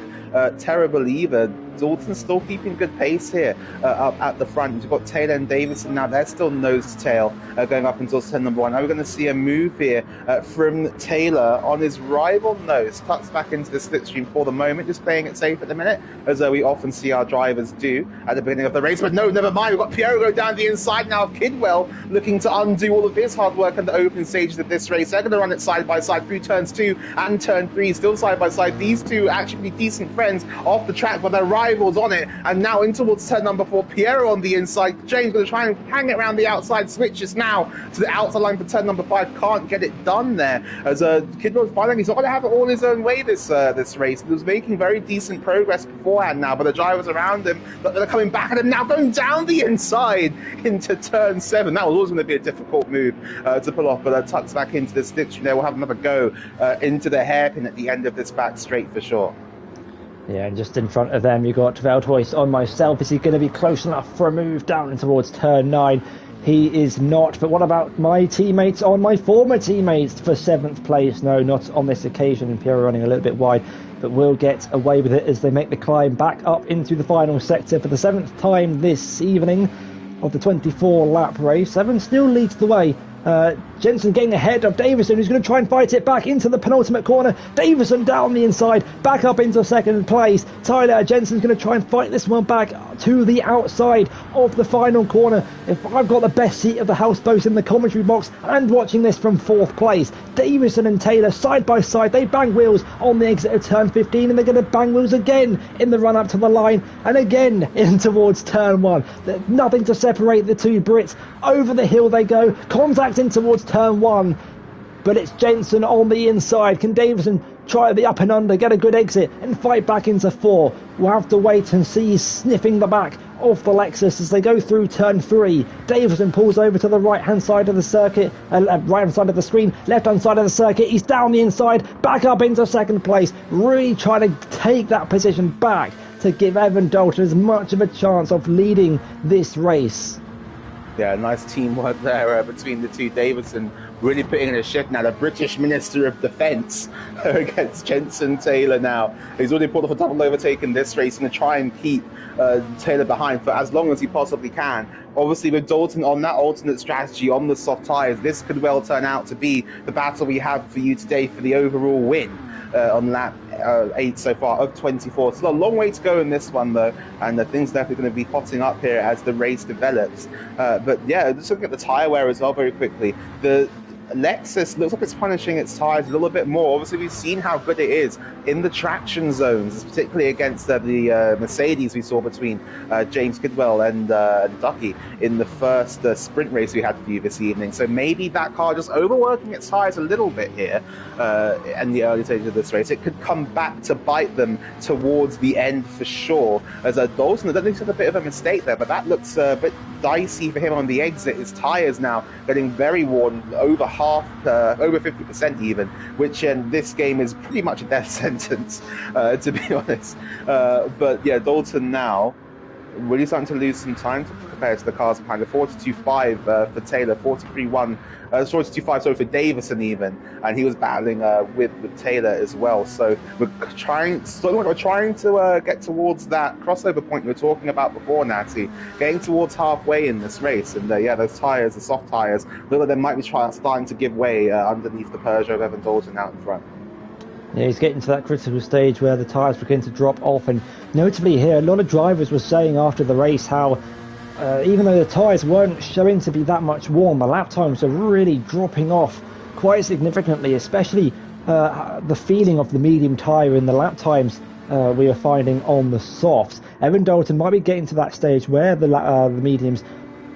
terrible either. Dalton's still keeping good pace here up at the front. You've got Taylor and Davison now. They're still nose to tail going up until turn number 1. Now we're going to see a move here from Taylor on his rival nose. Tucks back into the slipstream for the moment, just playing it safe at the minute, as we often see our drivers do at the beginning of the race. But no, never mind. We've got Pierre go down the inside now of Kidwell, looking to undo all of his hard work in the open stages of this race. They're going to run it side by side through turns 2 and turn 3, still side by side. These two actually decent friends off the track, but they're rivals on it. And now in towards turn number 4, Piero on the inside. James going to try and hang it around the outside, switches now to the outside line for turn number 5. Can't get it done there, as Kidwell's finding he's not going to have it all his own way this race. He was making very decent progress beforehand now, but the drivers around him, they're coming back at him now, going down the inside into turn 7. That was always going to be a difficult move to pull off, but tucks back into the slipstream there. We'll have another go into the hairpin at the end of this back straight for sure. Yeah, and just in front of them, you got Veldhuis on myself. Is he going to be close enough for a move down towards turn 9? He is not. But what about my teammates on my former teammates for 7th place? No, not on this occasion. Pierre running a little bit wide, but will get away with it as they make the climb back up into the final sector for the 7th time this evening of the 24-lap race. Evan still leads the way. Jensen getting ahead of Davison, who's going to try and fight it back into the penultimate corner. Davison down the inside, back up into 2nd place. Tyler Jensen's going to try and fight this one back to the outside of the final corner. If I've got the best seat of the houseboat in the commentary box and watching this from 4th place, Davison and Taylor side by side, they bang wheels on the exit of turn 15, and they're going to bang wheels again in the run up to the line and again in towards turn 1. There's nothing to separate the two Brits. Over the hill they go, contact in towards turn 1, but it's Jensen on the inside. Can Davison try the up and under, get a good exit and fight back into 4? We'll have to wait and see. He's sniffing the back of the Lexus as they go through turn 3. Davison pulls over to the right hand side of the circuit, right hand side of the screen, left hand side of the circuit. He's down the inside, back up into 2nd place, really trying to take that position back to give Evan Dalton as much of a chance of leading this race. Yeah, nice teamwork there between the two. Davison really putting in a shift now. The British Minister of Defence against Jenson Taylor now. He's already pulled off a double overtake in this race, and to try and keep Taylor behind for as long as he possibly can. Obviously, with Dalton on that alternate strategy on the soft tyres, this could well turn out to be the battle we have for you today for the overall win on lap 8 so far of 24. Still a long way to go in this one, though, and things definitely going to be hotting up here as the race develops. But yeah, just looking at the tyre wear as well very quickly. The Lexus looks like it's punishing its tyres a little bit more. Obviously, we've seen how good it is in the traction zones, particularly against the Mercedes we saw between James Kidwell and Ducky in the first sprint race we had for you this evening. So maybe that car just overworking its tyres a little bit here in the early stages of this race. It could come back to bite them towards the end for sure. As Dalton, I don't think he took a bit of a mistake there, but that looks a bit dicey for him on the exit. His tyres now getting very worn, over 50% even, which in this game is pretty much a death sentence, to be honest. But yeah, Dalton now really starting to lose some time compared to the cars behind. The 42.5 for Taylor, 43.1, 42.5 sorry for Davison even, and he was battling with Taylor as well. So we're trying to get towards that crossover point we were talking about before, Natty, getting towards halfway in this race. And yeah, those tyres, the soft tyres, look like they might be starting to give way underneath the Peugeot of Evan Dalton out in front. Yeah, he's getting to that critical stage where the tyres begin to drop off, and notably here, a lot of drivers were saying after the race how even though the tyres weren't showing to be that much worn, the lap times are really dropping off quite significantly, especially the feeling of the medium tyre in the lap times we are finding on the softs. Evan Dalton might be getting to that stage where the mediums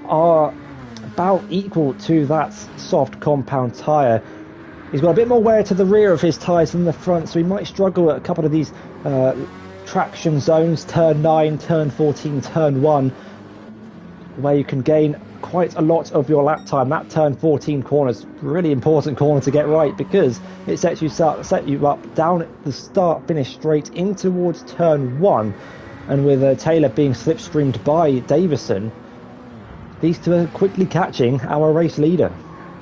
are about equal to that soft compound tyre. He's got a bit more wear to the rear of his tyres than the front, so he might struggle at a couple of these traction zones, turn 9, turn 14, turn 1, where you can gain quite a lot of your lap time. That turn 14 corner is a really important corner to get right, because it sets you up down at the start, finish straight in towards turn 1, and with Taylor being slipstreamed by Davison, these two are quickly catching our race leader.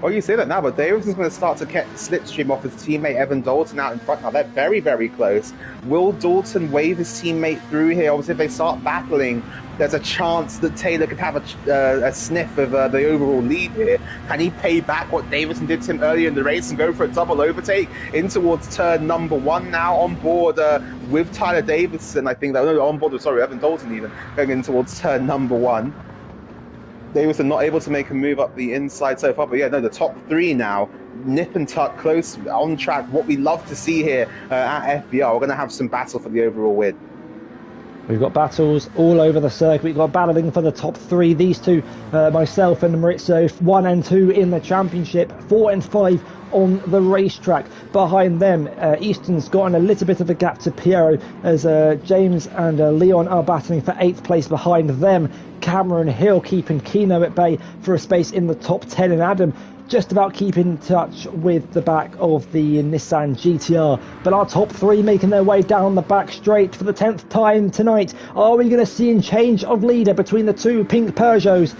Well, you say that now, but Davison's going to start to get the slipstream off his teammate Evan Dalton out in front now. They're very, very close. Will Dalton wave his teammate through here? Obviously, if they start battling, there's a chance that Taylor could have a sniff of the overall lead here. Can he pay back what Davison did to him earlier in the race and go for a double overtake in towards turn number 1 now, on board with Tyler Davison? I think that, no, on board with, sorry, Evan Dalton even, going in towards turn number 1. Davison not able to make a move up the inside so far, but yeah, no, the top 3 now, nip and tuck, close, on track, what we love to see here at FVR. We're going to have some battle for the overall win. We've got battles all over the circuit. We've got battling for the top 3. These two, myself and Maurizio, 1 and 2 in the championship, 4 and 5 on the racetrack. Behind them, Easton's gotten a little bit of a gap to Piero, as James and Leon are battling for 8th place behind them. Cameron Hill keeping Kino at bay for a space in the top 10, and Adam just about keeping in touch with the back of the Nissan GTR. But our top 3 making their way down the back straight for the 10th time tonight. Are we going to see a change of leader between the two pink Peugeots?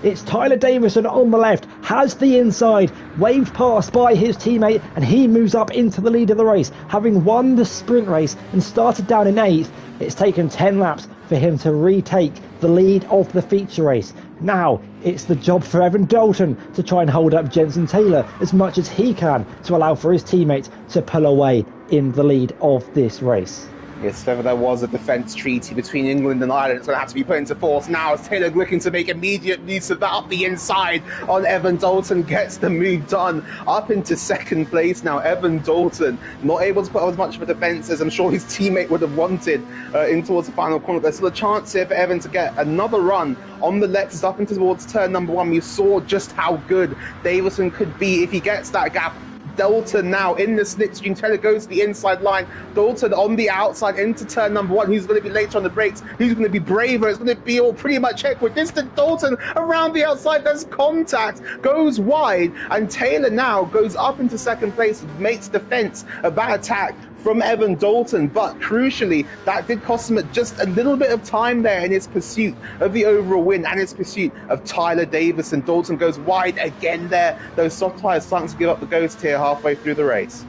It's Tyler Davison on the left, has the inside, waved past by his teammate, and he moves up into the lead of the race. Having won the sprint race and started down in 8th, it's taken 10 laps for him to retake the lead of the feature race. Now it's the job for Evan Dalton to try and hold up Jenson Taylor as much as he can to allow for his teammate to pull away in the lead of this race. Yes, if ever there was a defence treaty between England and Ireland, it's going to have to be put into force now, as Taylor looking to make immediate use of that up the inside on Evan Dalton, gets the move done up into 2nd place now. Evan Dalton not able to put up as much of a defence as I'm sure his teammate would have wanted in towards the final corner. There's still a chance here for Evan to get another run on the Lexus up into towards turn number 1. We saw just how good Davison could be if he gets that gap. Dalton now in the slipstream. Taylor goes to the inside line. Dalton on the outside into turn number 1. Who's going to be later on the brakes? Who's going to be braver? It's going to be all pretty much equidistant. Dalton around the outside. There's contact. Goes wide. And Taylor now goes up into 2nd place. Makes defense of that attack from Evan Dalton, but crucially, that did cost him just a little bit of time there in his pursuit of the overall win and his pursuit of Tyler Davison. Dalton goes wide again there. Those soft tyres starting to give up the ghost here halfway through the race.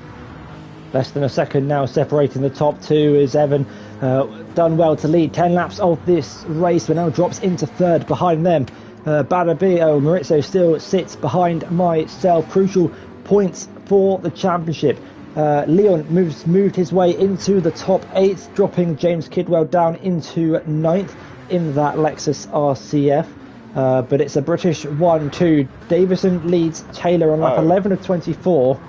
Less than a second now separating the top two is Evan. Done well to lead 10 laps of this race, but now drops into third behind them. Maurizio still sits behind myself. Crucial points for the championship. Leon moved his way into the top 8, dropping James Kidwell down into 9th in that Lexus RCF. But it's a British 1-2. Davison leads Taylor on lap 11 of 24.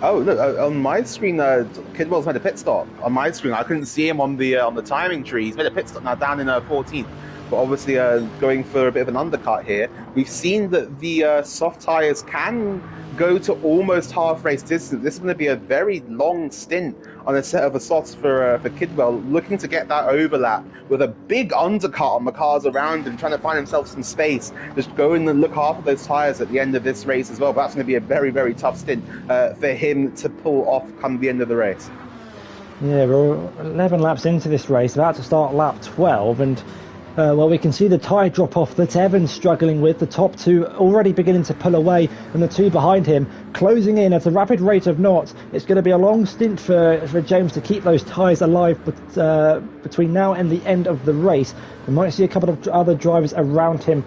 Oh, look, on my screen, Kidwell's made a pit stop. On my screen, I couldn't see him on the timing tree. He's made a pit stop now down in 14th. But obviously going for a bit of an undercut here. We've seen that the soft tyres can go to almost half race distance. This is going to be a very long stint on a set of the softs for Kidwell, looking to get that overlap with a big undercut on the cars around him, trying to find himself some space. Just go in and look after those tyres at the end of this race as well. But that's going to be a very, very tough stint for him to pull off come the end of the race. Yeah, we're 11 laps into this race, about to start lap 12, and well, we can see the tyre drop off that Evan's struggling with. The top two already beginning to pull away, and the two behind him closing in at a rapid rate of knots. It's going to be a long stint for James to keep those tyres alive, but between now and the end of the race, we might see a couple of other drivers around him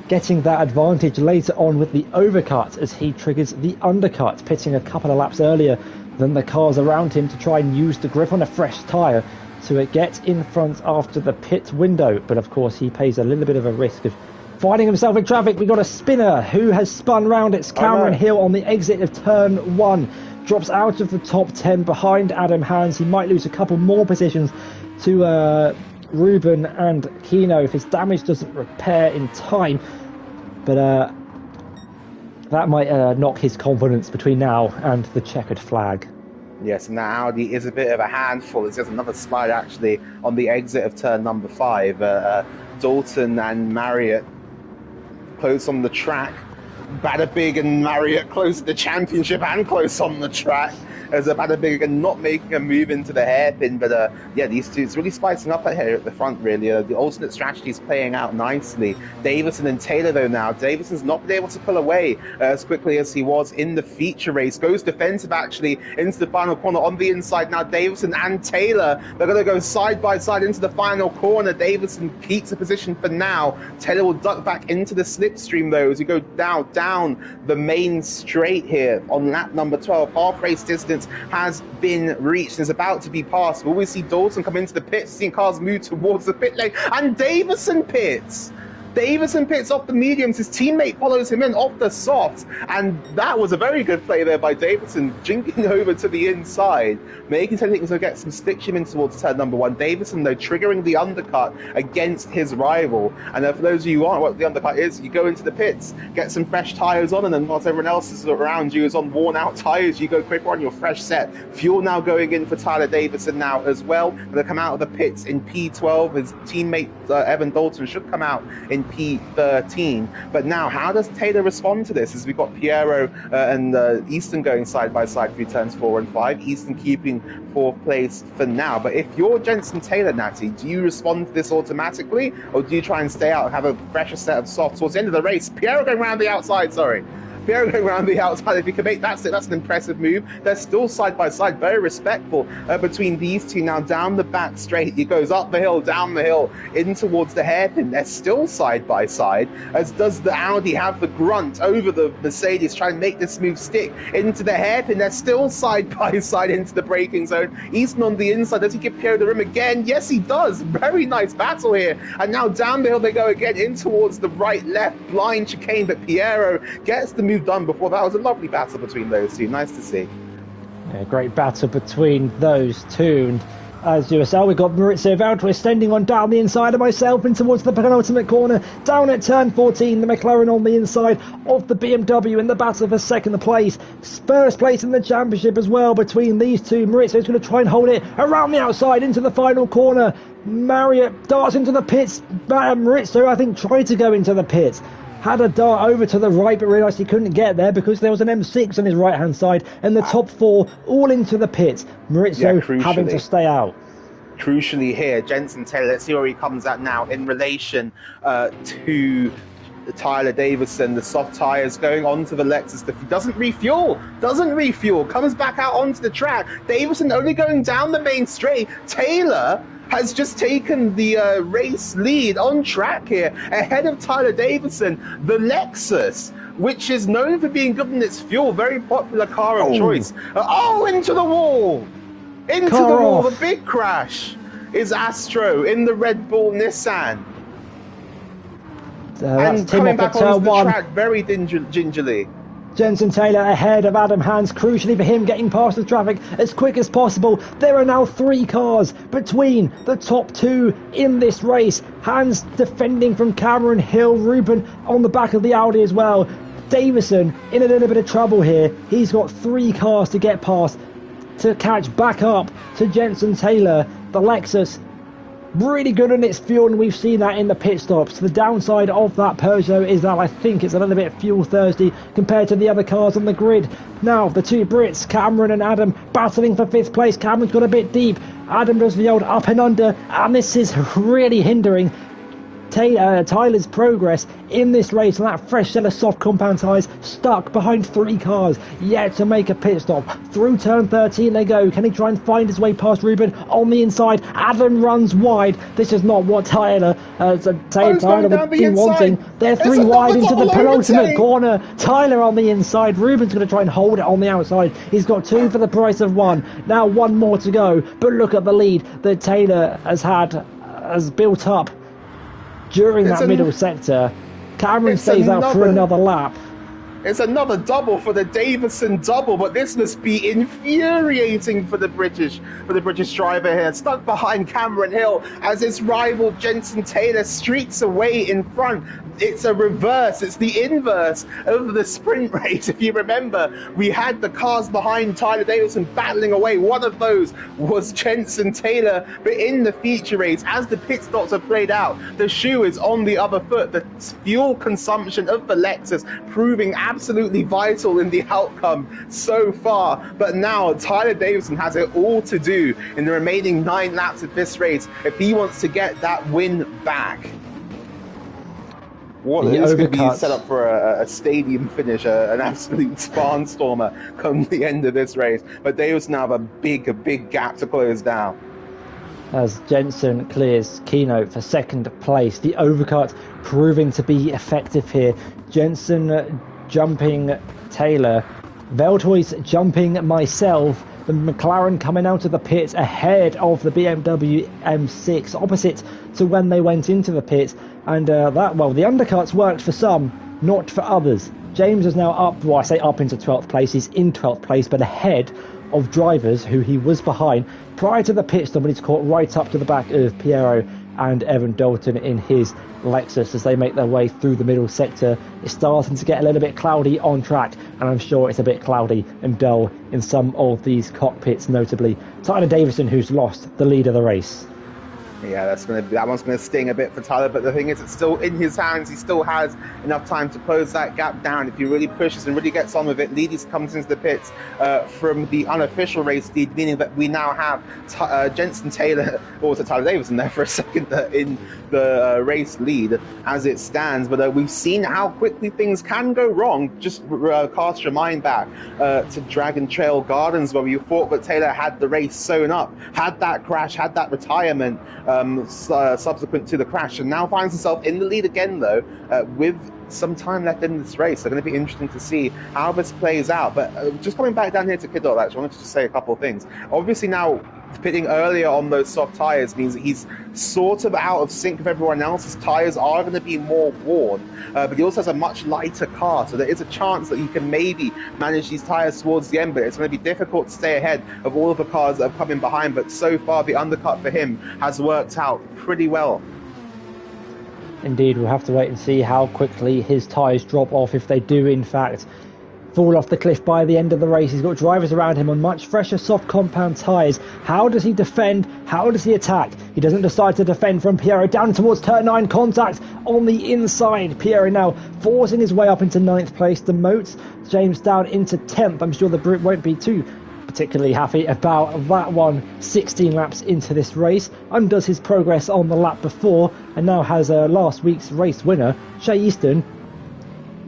getting that advantage later on with the overcut as he triggers the undercut, pitting a couple of laps earlier than the cars around him to try and use the grip on a fresh tyre to get in front after the pit window. But of course he pays a little bit of a risk of finding himself in traffic. We got a spinner who has spun round. It's Cameron Hill on the exit of turn 1, drops out of the top 10 behind Adam Hans. He might lose a couple more positions to Ruben and Kino if his damage doesn't repair in time, but that might knock his confidence between now and the checkered flag. Yes, and that Audi is a bit of a handful. There's just another slide actually on the exit of turn number 5. Dalton and Marriott close on the track. Badabig and Marriott close to the championship and close on the track, as Badabig not making a move into the hairpin. But yeah, these two, it's really spicing up here at the front, really. The alternate strategy is playing out nicely. Davison and Taylor, though, now. Davison's not been able to pull away as quickly as he was in the feature race. Goes defensive, actually, into the final corner on the inside. Now, Davison and Taylor, they're going to go side by side into the final corner. Davison keeps the position for now. Taylor will duck back into the slipstream, though, as you go down the main straight here on lap number 12. Half race distance has been reached and is about to be passed. Will we see Dalton come into the pits, seeing cars move towards the pit lane, and Davison pits off the mediums. His teammate follows him in off the softs, and that was a very good play there by Davison, jinking over to the inside, making sure he's going to get some stick shim in towards turn number 1. Davison, though, triggering the undercut against his rival. And for those of you who aren't what the undercut is, you go into the pits, get some fresh tyres on, and then whilst everyone else is around you is on worn out tyres, you go quicker on your fresh set. Fuel now going in for Tyler Davison now as well. And they come out of the pits in P12. His teammate Evan Dalton should come out in P13. But now, how does Taylor respond to this? As we've got Piero and Easton going side by side through turns 4 and 5. Easton keeping 4th place for now. But if you're Jensen Taylor, Natty, do you respond to this automatically, or do you try and stay out and have a fresher set of softs towards the end of the race? Piero going around the outside, Piero going around the outside. If you can make that's an impressive move. They're still side by side, very respectful between these two. Now down the back straight, he goes up the hill, down the hill, in towards the hairpin. They're still side by side, as does the Audi have the grunt over the Mercedes, trying to make this move stick into the hairpin. They're still side by side into the braking zone. Easton on the inside. Does he give Piero the room again? Yes, he does. Very nice battle here. And now down the hill they go again, in towards the right, left, blind chicane, but Piero gets the move done before that. Was a lovely battle between those two. Nice to see. Yeah, great battle between those two. And as you saw, we've got Maurizio Valtteri extending on down the inside of myself in towards the penultimate corner. Down at turn 14, the McLaren on the inside of the BMW in the battle for second place. First place in the championship as well between these two. Maurizio's going to try and hold it around the outside into the final corner. Marriott darts into the pits. Maurizio, I think, tried to go into the pits. had a dart over to the right, but realised he couldn't get there because there was an M6 on his right-hand side, and the top 4 all into the pits. Maurizio having to stay out. Crucially here, Jenson Taylor, let's see where he comes at now in relation to Tyler Davison. The soft tyres going onto the Lexus. He doesn't refuel, comes back out onto the track. Davison only going down the main straight. Taylor has just taken the race lead on track here, ahead of Tyler Davison. The Lexus, which is known for being good in its fuel, very popular car of choice. Into the wall! The big crash is Astro in the Red Bull Nissan. And coming back onto the track very gingerly. Jenson Taylor ahead of Adam Hans, crucially for him getting past the traffic as quick as possible. There are now 3 cars between the top 2 in this race. Hans defending from Cameron Hill, Ruben on the back of the Audi as well. Davison in a little bit of trouble here. He's got 3 cars to get past to catch back up to Jenson Taylor. The Lexus really good on its fuel, and we've seen that in the pit stops. The downside of that Peugeot is that I think it's a little bit fuel thirsty compared to the other cars on the grid. Now the 2 Brits, Cameron and Adam, battling for 5th place. Cameron's got a bit deep. Adam does the old up and under, and this is really hindering Tyler's progress in this race, and that fresh set of soft compound tyres stuck behind 3 cars yet to make a pit stop. Through turn 13 they go. Can he try and find his way past Ruben on the inside? Adam runs wide. This is not what Tyler would be wanting. They're 3 wide into the penultimate corner. Tyler on the inside. Ruben's going to try and hold it on the outside. He's got 2 for the price of 1. Now 1 more to go, but look at the lead that Taylor has built up during that middle sector. Cameron stays out for another lap. It's another double for the Davison double, but this must be infuriating for the British driver here, stuck behind Cameron Hill as his rival Jenson Taylor streaks away in front. It's a reverse, it's the inverse of the sprint race. If you remember, we had the cars behind Tyler Davison battling away. One of those was Jenson Taylor, but in the feature race, as the pit stops have played out, the shoe is on the other foot. The fuel consumption of the Lexus proving absolutely vital in the outcome so far. But now Tyler Davison has it all to do in the remaining 9 laps of this race if he wants to get that win back. This could be set up for a stadium finish, an absolute barnstormer come the end of this race. But Davison now have a big gap to close down. As Jenson clears Keno for 2nd place. The overcut proving to be effective here. Jenson jumping Taylor. Veltois jumping myself. The McLaren coming out of the pits ahead of the BMW M6, opposite to when they went into the pits. And the undercuts worked for some, not for others. James is now up, I say up into 12th place. He's in 12th place, but ahead of drivers who he was behind prior to the pit stop, but he's caught right up to the back of Piero and Evan Dalton in his Lexus as they make their way through the middle sector. It's starting to get a little bit cloudy on track, and I'm sure it's a bit cloudy and dull in some of these cockpits, notably Tyler Davison, who's lost the lead of the race. Yeah, that one's gonna sting a bit for Tyler, but the thing is, it's still in his hands. He still has enough time to close that gap down if he really pushes and really gets on with it. Leadys comes into the pits from the unofficial race lead, meaning that we now have Jenson Taylor, or was it Tyler Davison there for a second, in the race lead as it stands. But we've seen how quickly things can go wrong. Just cast your mind back to Dragon Trail Gardens, where you thought that Taylor had the race sewn up, had that crash, had that retirement subsequent to the crash, and now finds himself in the lead again, though, with some time left in this race. So going to be interesting to see how this plays out. But just coming back down here to Kiddo, actually, I wanted to just say a couple of things. Obviously now pitting earlier on those soft tyres means that he's sort of out of sync with everyone else. His tyres are going to be more worn, but he also has a much lighter car, so there is a chance that he can maybe manage these tyres towards the end, but it's going to be difficult to stay ahead of all of the cars that have come in behind. But so far the undercut for him has worked out pretty well. Indeed, we'll have to wait and see how quickly his tyres drop off, if they do in fact fall off the cliff by the end of the race. He's got drivers around him on much fresher soft compound tyres. How does he defend? How does he attack? He doesn't decide to defend from Piero down towards turn 9. Contact on the inside. Piero now forcing his way up into 9th place. Demotes James down into 10th. I'm sure the Brit won't be too particularly happy about that one. 16 laps into this race, undoes his progress on the lap before, and now has last week's race winner Shea Easton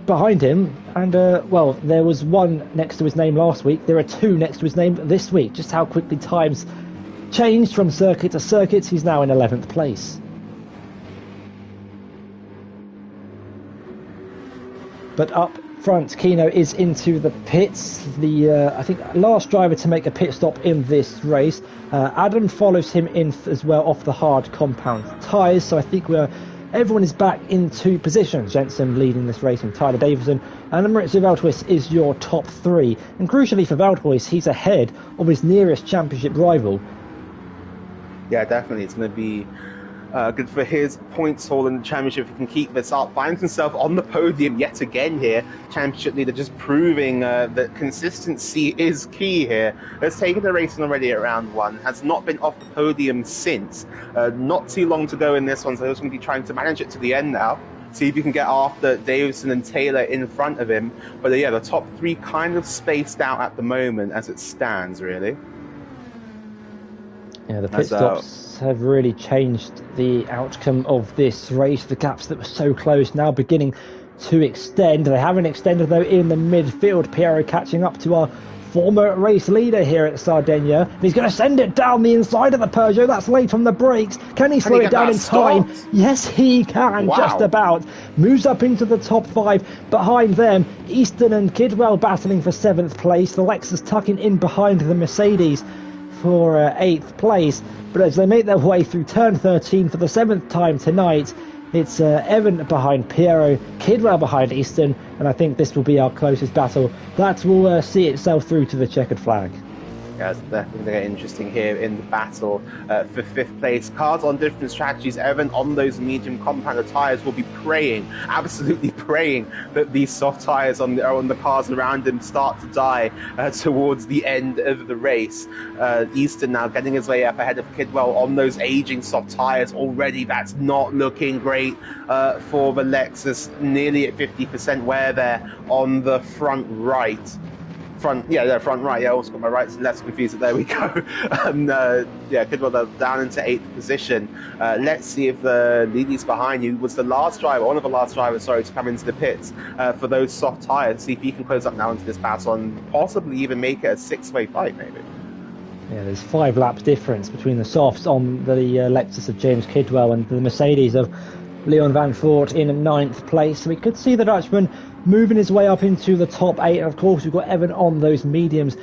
behind him. And well, there was one next to his name last week, there are two next to his name this week. Just how quickly times changed from circuit to circuit. He's now in 11th place. But up front, Kino is into the pits. The I think last driver to make a pit stop in this race. Adam follows him in as well off the hard compound tyres. So I think everyone is back into position. Jensen leading this race, and Tyler Davison and Maurizio Valtois is your top three. And crucially for Valtois, he's ahead of his nearest championship rival. Yeah, definitely. It's going to be good for his points haul in the championship if he can keep this up. Finds himself on the podium yet again here. Championship leader, just proving that consistency is key here. Has taken the racing already at round 1. Has not been off the podium since. Not too long to go in this one, so he's going to be trying to manage it to the end now. See if you can get after Davison and Taylor in front of him. But yeah, the top three kind of spaced out at the moment as it stands, really. Yeah, the pit stops have really changed the outcome of this race. The gaps that were so close now beginning to extend. They haven't extended though in the midfield. Piero catching up to our former race leader here at Sardegna. He's going to send it down the inside of the Peugeot. That's late from the brakes. Can he slow it down in time? Yes, he can. Wow. Just about. Moves up into the top 5. Behind them, Easton and Kidwell battling for 7th place. The Lexus tucking in behind the Mercedes for 8th place. But as they make their way through turn 13 for the 7th time tonight, it's Evan behind Piero, Kidwell behind Easton, and I think this will be our closest battle. That will see itself through to the checkered flag. Yeah, it's definitely going to get interesting here in the battle for 5th place. Cars on different strategies. Evan on those medium compounder tyres will be praying, absolutely praying, that these soft tyres on the cars around him start to die towards the end of the race. Easton now getting his way up ahead of Kidwell on those aging soft tyres already. That's not looking great for the Lexus. Nearly at 50% wear there on the front right. Front right. Yeah, I also got my rights and left confused. There we go. Kidwell down into 8th position. Let's see if the Lely's behind you was one of the last drivers, to come into the pits for those soft tyres. See if he can close up now into this battle and possibly even make it a 6-way fight, maybe. Yeah, there's 5 laps difference between the softs on the Lexus of James Kidwell and the Mercedes of Leon Van Voort in 9th place. So we could see the Dutchman moving his way up into the top 8. And of course, we've got Evan on those mediums.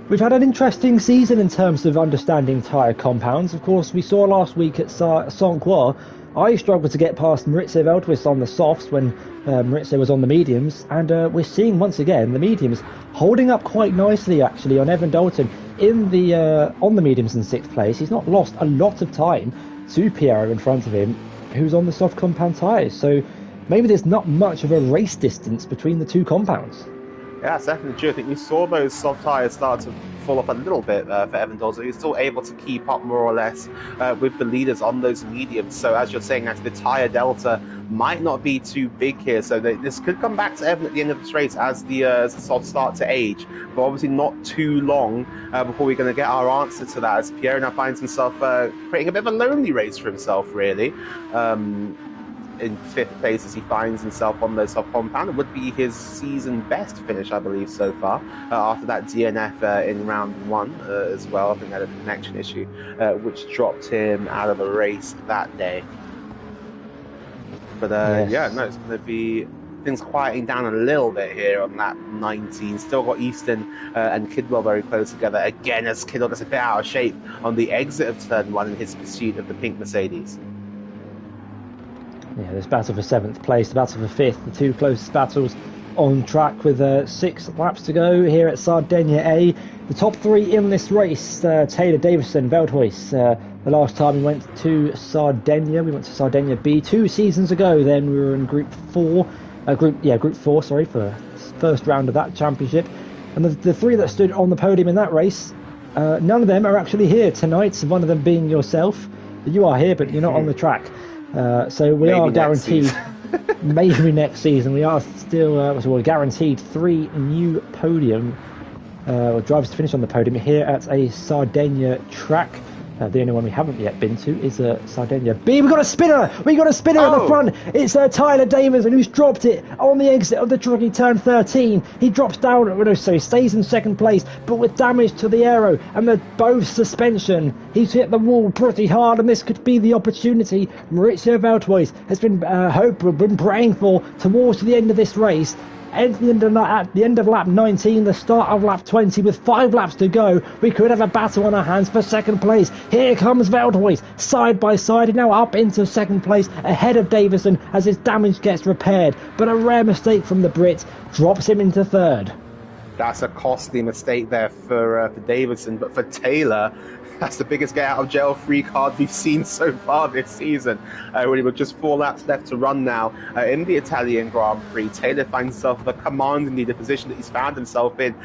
We've had an interesting season in terms of understanding tyre compounds. Of course, we saw last week at Saint-Croix, I struggled to get past Maurizio Valtois on the softs when Maurizio was on the mediums. And we're seeing once again the mediums holding up quite nicely, actually, on Evan Dalton in on the mediums in 6th place. He's not lost a lot of time to Piero in front of him, who's on the soft compound tyres. So maybe there's not much of a race distance between the two compounds. Yeah, that's definitely true. I think we saw those soft tyres start to fall off a little bit for Evan Dalton. He's still able to keep up more or less with the leaders on those mediums. So as you're saying, actually, the tyre delta might not be too big here. So this could come back to Evan at the end of this race as the softs start to age. But obviously not too long before we're going to get our answer to that, as Piero now finds himself creating a bit of a lonely race for himself, really. In 5th place as he finds himself on those soft compound. It would be his season best finish, I believe, so far, after that DNF in round 1 as well. I think that had a connection issue which dropped him out of the race that day. But yes. It's going to be things quieting down a little bit here on lap 19. Still got Easton and Kidwell very close together again, as Kidwell gets a bit out of shape on the exit of turn 1 in his pursuit of the pink Mercedes. Yeah, this battle for 7th place, the battle for 5th, the two closest battles on track with 6 laps to go here at Sardegna A. The top 3 in this race, Taylor, Davison, Valtois. The last time we went to Sardegna, we went to Sardegna B 2 seasons ago. Then we were in Group 4, for first round of that championship. And the three that stood on the podium in that race, none of them are actually here tonight. So one of them being yourself. You are here, but you're not on the track. So we are guaranteed, maybe next season, we are still we're guaranteed 3 new podium drivers to finish on the podium here at a Sardegna track. The only one we haven't yet been to is Sardegna B. We got a spinner at the front. It's Tyler Davison who's dropped it on the exit of the truck. He turned 13. He drops down, so he stays in second place, but with damage to the aero and the both suspension. He's hit the wall pretty hard, and this could be the opportunity Maurizio Valtois has been praying for towards the end of this race. At the end of lap 19, the start of lap 20, with 5 laps to go, we could have a battle on our hands for second place. Here comes Valtois, side by side, now up into second place, ahead of Davison as his damage gets repaired. But a rare mistake from the Brit drops him into third. That's a costly mistake there for Davison, but for Taylor, that's the biggest get out of jail free card we've seen so far this season. Really, with just 4 laps left to run now in the Italian Grand Prix, Taylor finds himself in a commanding leader position that he's found himself in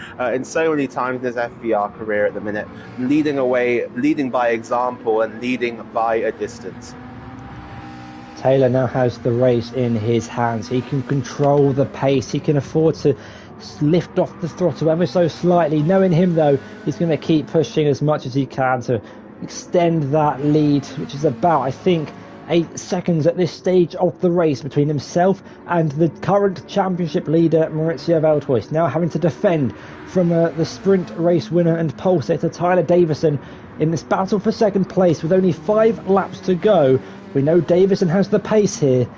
so many times in his FVR career at the minute, leading by example and leading by a distance. Taylor now has the race in his hands. He can control the pace. He can afford to lift off the throttle ever so slightly. Knowing him, though, he's going to keep pushing as much as he can to extend that lead, which is about, I think, 8 seconds at this stage of the race between himself and the current championship leader, Maurizio Valtois, now having to defend from the sprint race winner and pole setter Tyler Davison in this battle for second place with only 5 laps to go. We know Davison has the pace here.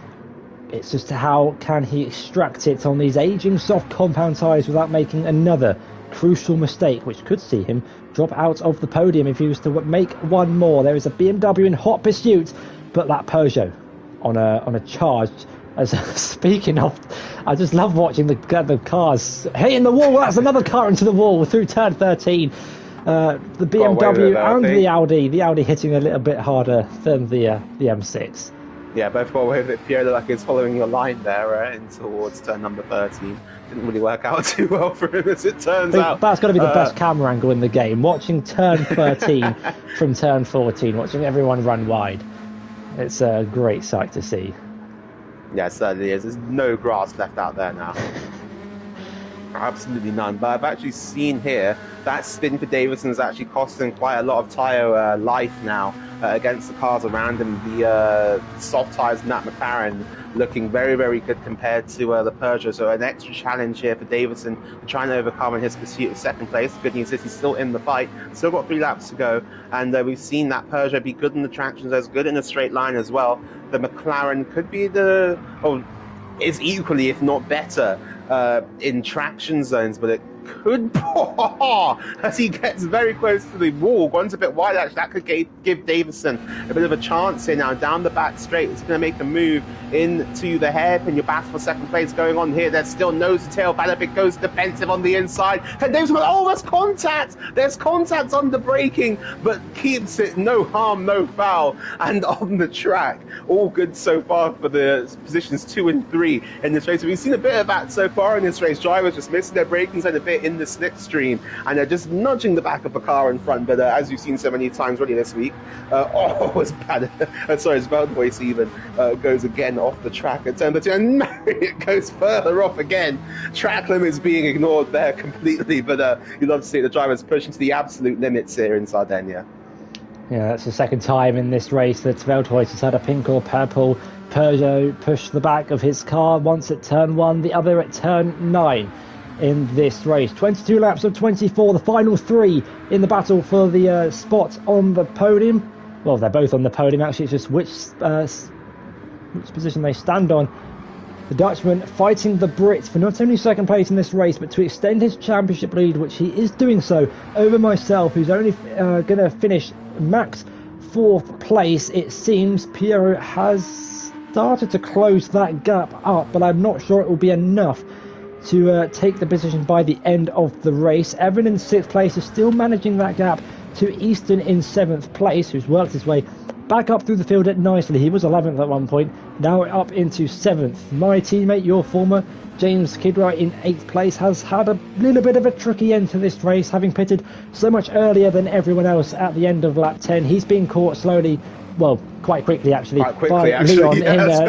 It's just how can he extract it on these aging soft compound tyres without making another crucial mistake, which could see him drop out of the podium if he was to make one more. There is a BMW in hot pursuit, but that Peugeot on a charge. As speaking of, I just love watching the cars hitting the wall. That's another car into the wall through turn 13. The BMW and the Audi. The Audi hitting a little bit harder than the M6. Yeah, both got away with it. Pierre Lelac is following your line there in towards turn number 13. Didn't really work out too well for him, as it turns out. That's got to be the best camera angle in the game. Watching turn 13 from turn 14, watching everyone run wide. It's a great sight to see. Yeah, it certainly is. There's no grass left out there now. Absolutely none. But I've actually seen here that spin for Davison is actually costing quite a lot of tyre life now against the cars around him. The soft tyres in that McLaren looking very, very good compared to the Peugeot. So an extra challenge here for Davison trying to overcome in his pursuit of second place. The good news is he's still in the fight. Still got 3 laps to go. And we've seen that Peugeot be good in the tractions, as good in a straight line as well. The McLaren could be is equally, if not better, in traction zones, but it could, as he gets very close to the wall, runs a bit wide actually, that could give Davison a bit of a chance here now. Down the back straight, it's going to make a move into the hairpin. Your battle for second place going on here. There's still nose to tail battle. It goes defensive on the inside, and Davison goes, there's contact! There's contact on the braking, but keeps it no harm, no foul, and on the track. All good so far for the positions 2 and 3 in this race. We've seen a bit of that so far in this race. Drivers just missing their braking zone a bit in the slipstream, and they're just nudging the back of the car in front. But as you've seen so many times already this week, it's bad. Sorry, his belt voice even goes again off the track at turn 2, and it goes further off again. Track limits being ignored there completely, but you love to see the drivers pushing to the absolute limits here in Sardegna. Yeah, that's the second time in this race that Valtois has had a pink or purple Peugeot push the back of his car, once at turn 1, the other at turn 9 in this race. 22 laps of 24, the final 3 in the battle for the spot on the podium. Well, they're both on the podium, actually. It's just which position they stand on. The Dutchman fighting the Brit for not only second place in this race, but to extend his championship lead, which he is doing so over myself, who's only going to finish max 4th place. It seems Piero has started to close that gap up, but I'm not sure it will be enough to take the position by the end of the race. Evan in 6th place is still managing that gap to Easton in 7th place, who's worked his way back up through the field nicely. He was 11th at one point, now up into 7th. My teammate, your former James Kidwright, in 8th place, has had a little bit of a tricky end to this race, having pitted so much earlier than everyone else at the end of lap 10. He's been caught slowly, well, quite quickly actually, by Leon in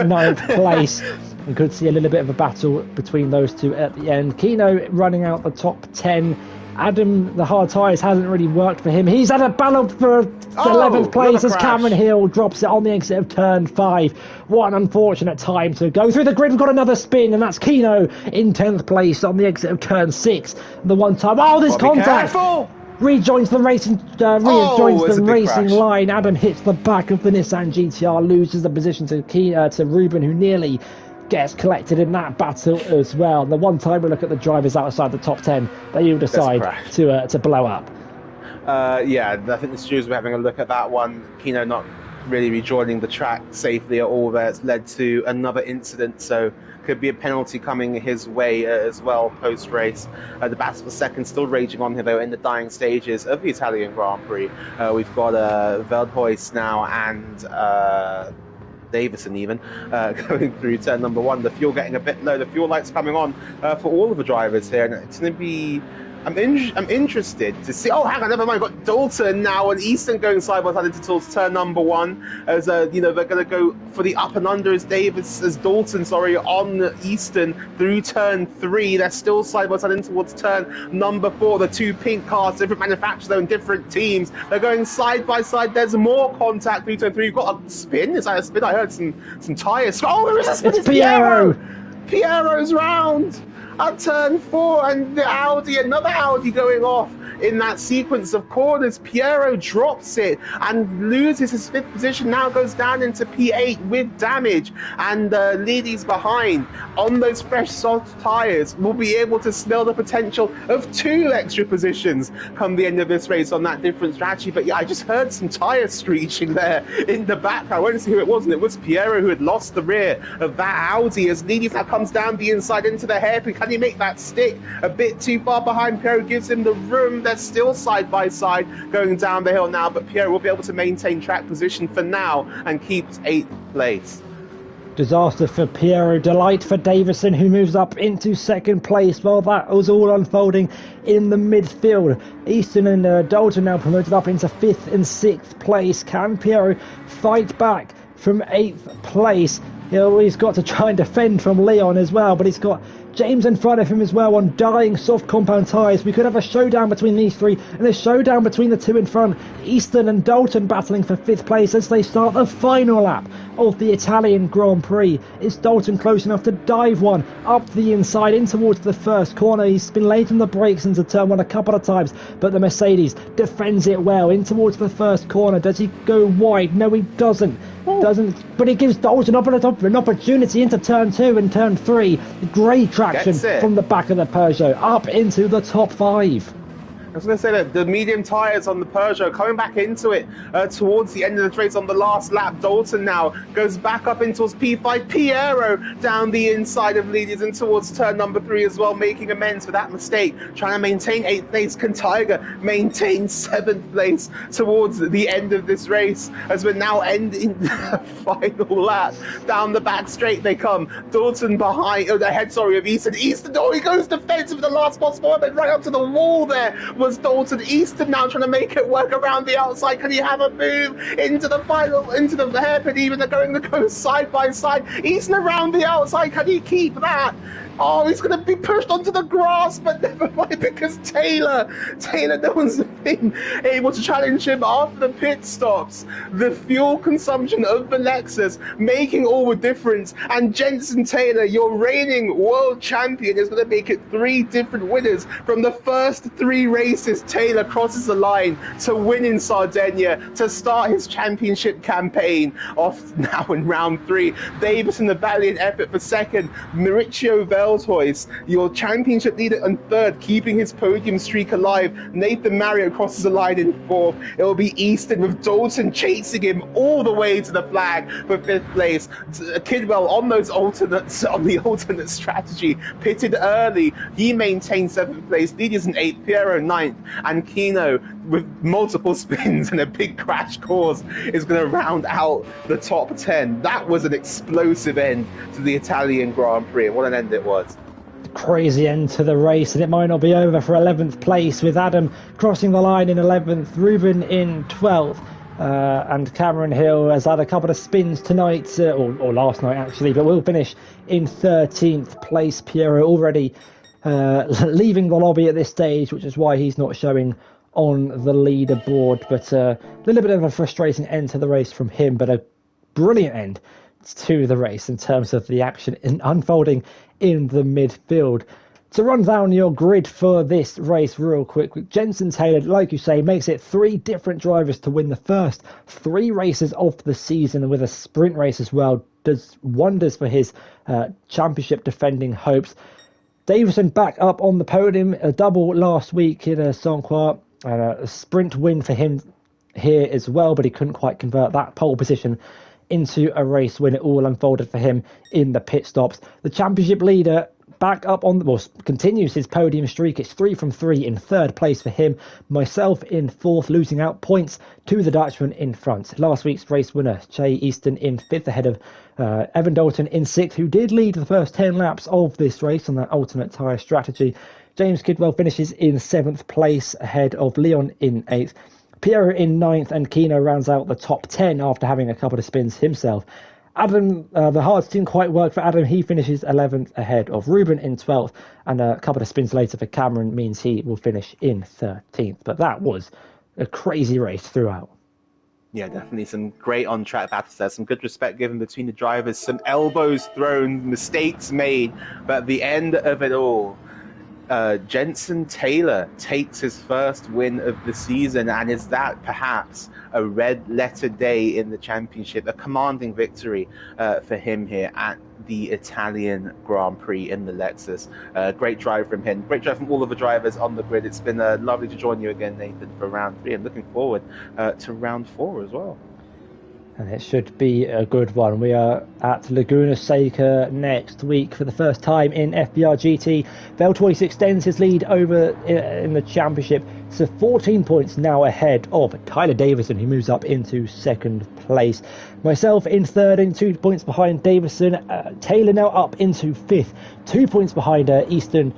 9th place. And could see a little bit of a battle between those two at the end. Kino running out the top 10. Adam, the hard tyres hasn't really worked for him. He's had a battle for 11th place as Cameron Hill drops it on the exit of turn 5. What an unfortunate time to go through the grid. We've got another spin, and that's Kino in 10th place on the exit of turn 6. The one time, there's contact. Rejoins the racing, line. Adam hits the back of the Nissan GTR, loses the position to Ruben, who nearly gets collected in that battle as well. The one time we look at the drivers outside the top 10, they all decide to blow up. Yeah, I think the stewards were having a look at that one. Kino not really rejoining the track safely at all there. It's led to another incident, so could be a penalty coming his way as well post-race. The battle for second still raging on here, though, in the dying stages of the Italian Grand Prix. We've got Veldhuis now and Davison even going through turn number 1. The fuel getting a bit low. The fuel lights coming on for all of the drivers here, and it's going to be. I'm interested to see. Oh, hang on, never mind. We've got Dalton now and Easton going side by side into towards turn number 1. As they're going to go for the up and under as Dalton, on Easton through turn 3. They're still side by side in towards turn number 4. The two pink cars, different manufacturers though, and different teams. They're going side by side. There's more contact through turn 3. You've got a spin. Is that a spin? I heard some tires. Oh, there is a spin. It's Piero. Piero's round at turn 4, and another Audi going off in that sequence of corners. Piero drops it and loses his 5th position, now goes down into P8 with damage, and Leady's behind on those fresh soft tyres will be able to smell the potential of 2 extra positions come the end of this race on that different strategy. But yeah, I just heard some tyre screeching there in the background. I won't see who it was, and it was Piero who had lost the rear of that Audi as Leady's now comes down the inside into the hairpin. Can he make that stick? A bit too far behind. Piero gives him the room. They're still side by side going down the hill now, but Piero will be able to maintain track position for now and keeps 8th place. Disaster for Piero, delight for Davison, who moves up into 2nd place. Well, that was all unfolding in the midfield. Easton and Dalton now promoted up into 5th and 6th place. Can Piero fight back from 8th place? He's got to try and defend from Leon as well, but he's got James in front of him as well on dying soft compound tyres. We could have a showdown between these 3, and a showdown between the 2 in front. Easton and Dalton battling for 5th place as they start the final lap of the Italian Grand Prix. Is Dalton close enough to dive one up the inside in towards the first corner? He's been late on the brakes into turn 1 a couple of times, but the Mercedes defends it well in towards the first corner. Does he go wide? No, he doesn't. But it gives Dalton an opportunity into turn 2 and turn 3. Great traction from the back of the Peugeot up into the top 5. I was going to say that the medium tyres on the Peugeot coming back into it towards the end of the race on the last lap. Dalton now goes back up in towards P5. Piero down the inside of leaders and towards turn number 3 as well, making amends for that mistake, trying to maintain 8th place. Can Tiger maintain 7th place towards the end of this race as we're now ending the final lap? Down the back straight they come. Dalton behind, ahead of Easton. He goes defensive with the last possible moment, right up to the wall there was Dalton. Easton now trying to make it work around the outside. Can he have a move into the hairpin? Even they're going to go side by side. Easton around the outside. Can he keep that? Oh, he's going to be pushed onto the grass, but never mind, because Taylor, no one's been able to challenge him after the pit stops. The fuel consumption of the Lexus making all the difference, and Jenson Taylor, your reigning world champion, is going to make it 3 different winners from the first 3 races. Taylor crosses the line to win in Sardegna, to start his championship campaign off now in round 3. Davis in the valiant effort for second. Mauricio Veldhuis, your championship leader, and 3rd, keeping his podium streak alive. Nathan Mario crosses the line in 4th. It will be Easton with Dalton chasing him all the way to the flag for 5th place. Kidwell on those alternates, on the alternate strategy, pitted early. He maintains 7th place. Leaders in 8th, Piero 9th, and Kino with multiple spins and a big crash course is going to round out the top 10. That was an explosive end to the Italian Grand Prix. What an end it was. Crazy end to the race, and it might not be over for 11th place, with Adam crossing the line in 11th, Ruben in 12th. And Cameron Hill has had a couple of spins tonight, or last night actually, but will finish in 13th place. Piero already leaving the lobby at this stage, which is why he's not showing on the leaderboard. But a little bit of a frustrating end to the race from him, but a brilliant end to the race in terms of the action unfolding in the midfield. To run down your grid for this race real quick, Jenson Taylor, like you say, makes it 3 different drivers to win the first 3 races of the season, with a sprint race as well. Does wonders for his championship defending hopes. Davison back up on the podium, a double last week in Sanquhar, and a sprint win for him here as well, but he couldn't quite convert that pole position into a race when it all unfolded for him in the pit stops. The championship leader back up on continues his podium streak. It's 3 from 3 in 3rd place for him. Myself in 4th, losing out points to the Dutchman in front. Last week's race winner, Jay Easton, in 5th, ahead of Evan Dalton in 6th, who did lead the first 10 laps of this race on that alternate tyre strategy. James Kidwell finishes in 7th place, ahead of Leon in 8th. Piero in 9th, and Kino rounds out the top 10 after having a couple of spins himself. Adam, the hards didn't quite work for Adam. He finishes 11th, ahead of Ruben in 12th, and a couple of spins later for Cameron means he will finish in 13th. But that was a crazy race throughout. Yeah, definitely some great on-track battles there. Some good respect given between the drivers. Some elbows thrown, mistakes made. But at the end of it all, Jenson Taylor takes his first win of the season, and is that perhaps a red letter day in the championship, a commanding victory for him here at the Italian Grand Prix in the Lexus. Great drive from him, great drive from all of the drivers on the grid. It's been lovely to join you again, Nathan, for round 3, and looking forward to round 4 as well. And it should be a good one. We are at Laguna Seca next week for the first time in FVR GT. Valtois extends his lead over in the championship to 14 points now ahead of Tyler Davison, who moves up into 2nd place. Myself in 3rd and 2 points behind Davison. Taylor now up into 5th, 2 points behind Easton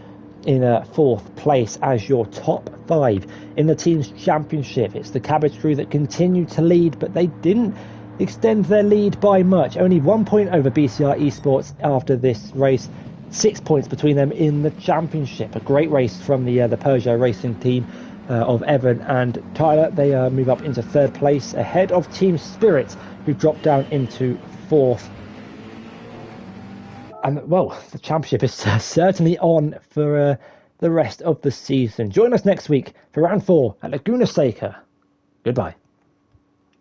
in 4th place as your top 5 in the team's championship. It's the Cabbage Crew that continue to lead, but they didn't extend their lead by much. Only 1 point over BCR Esports after this race. 6 points between them in the championship. A great race from the Peugeot racing team of Evan and Tyler. They move up into 3rd place ahead of Team Spirit, who dropped down into 4th. And well, the championship is certainly on for the rest of the season. Join us next week for round 4 at Laguna Seca. Goodbye.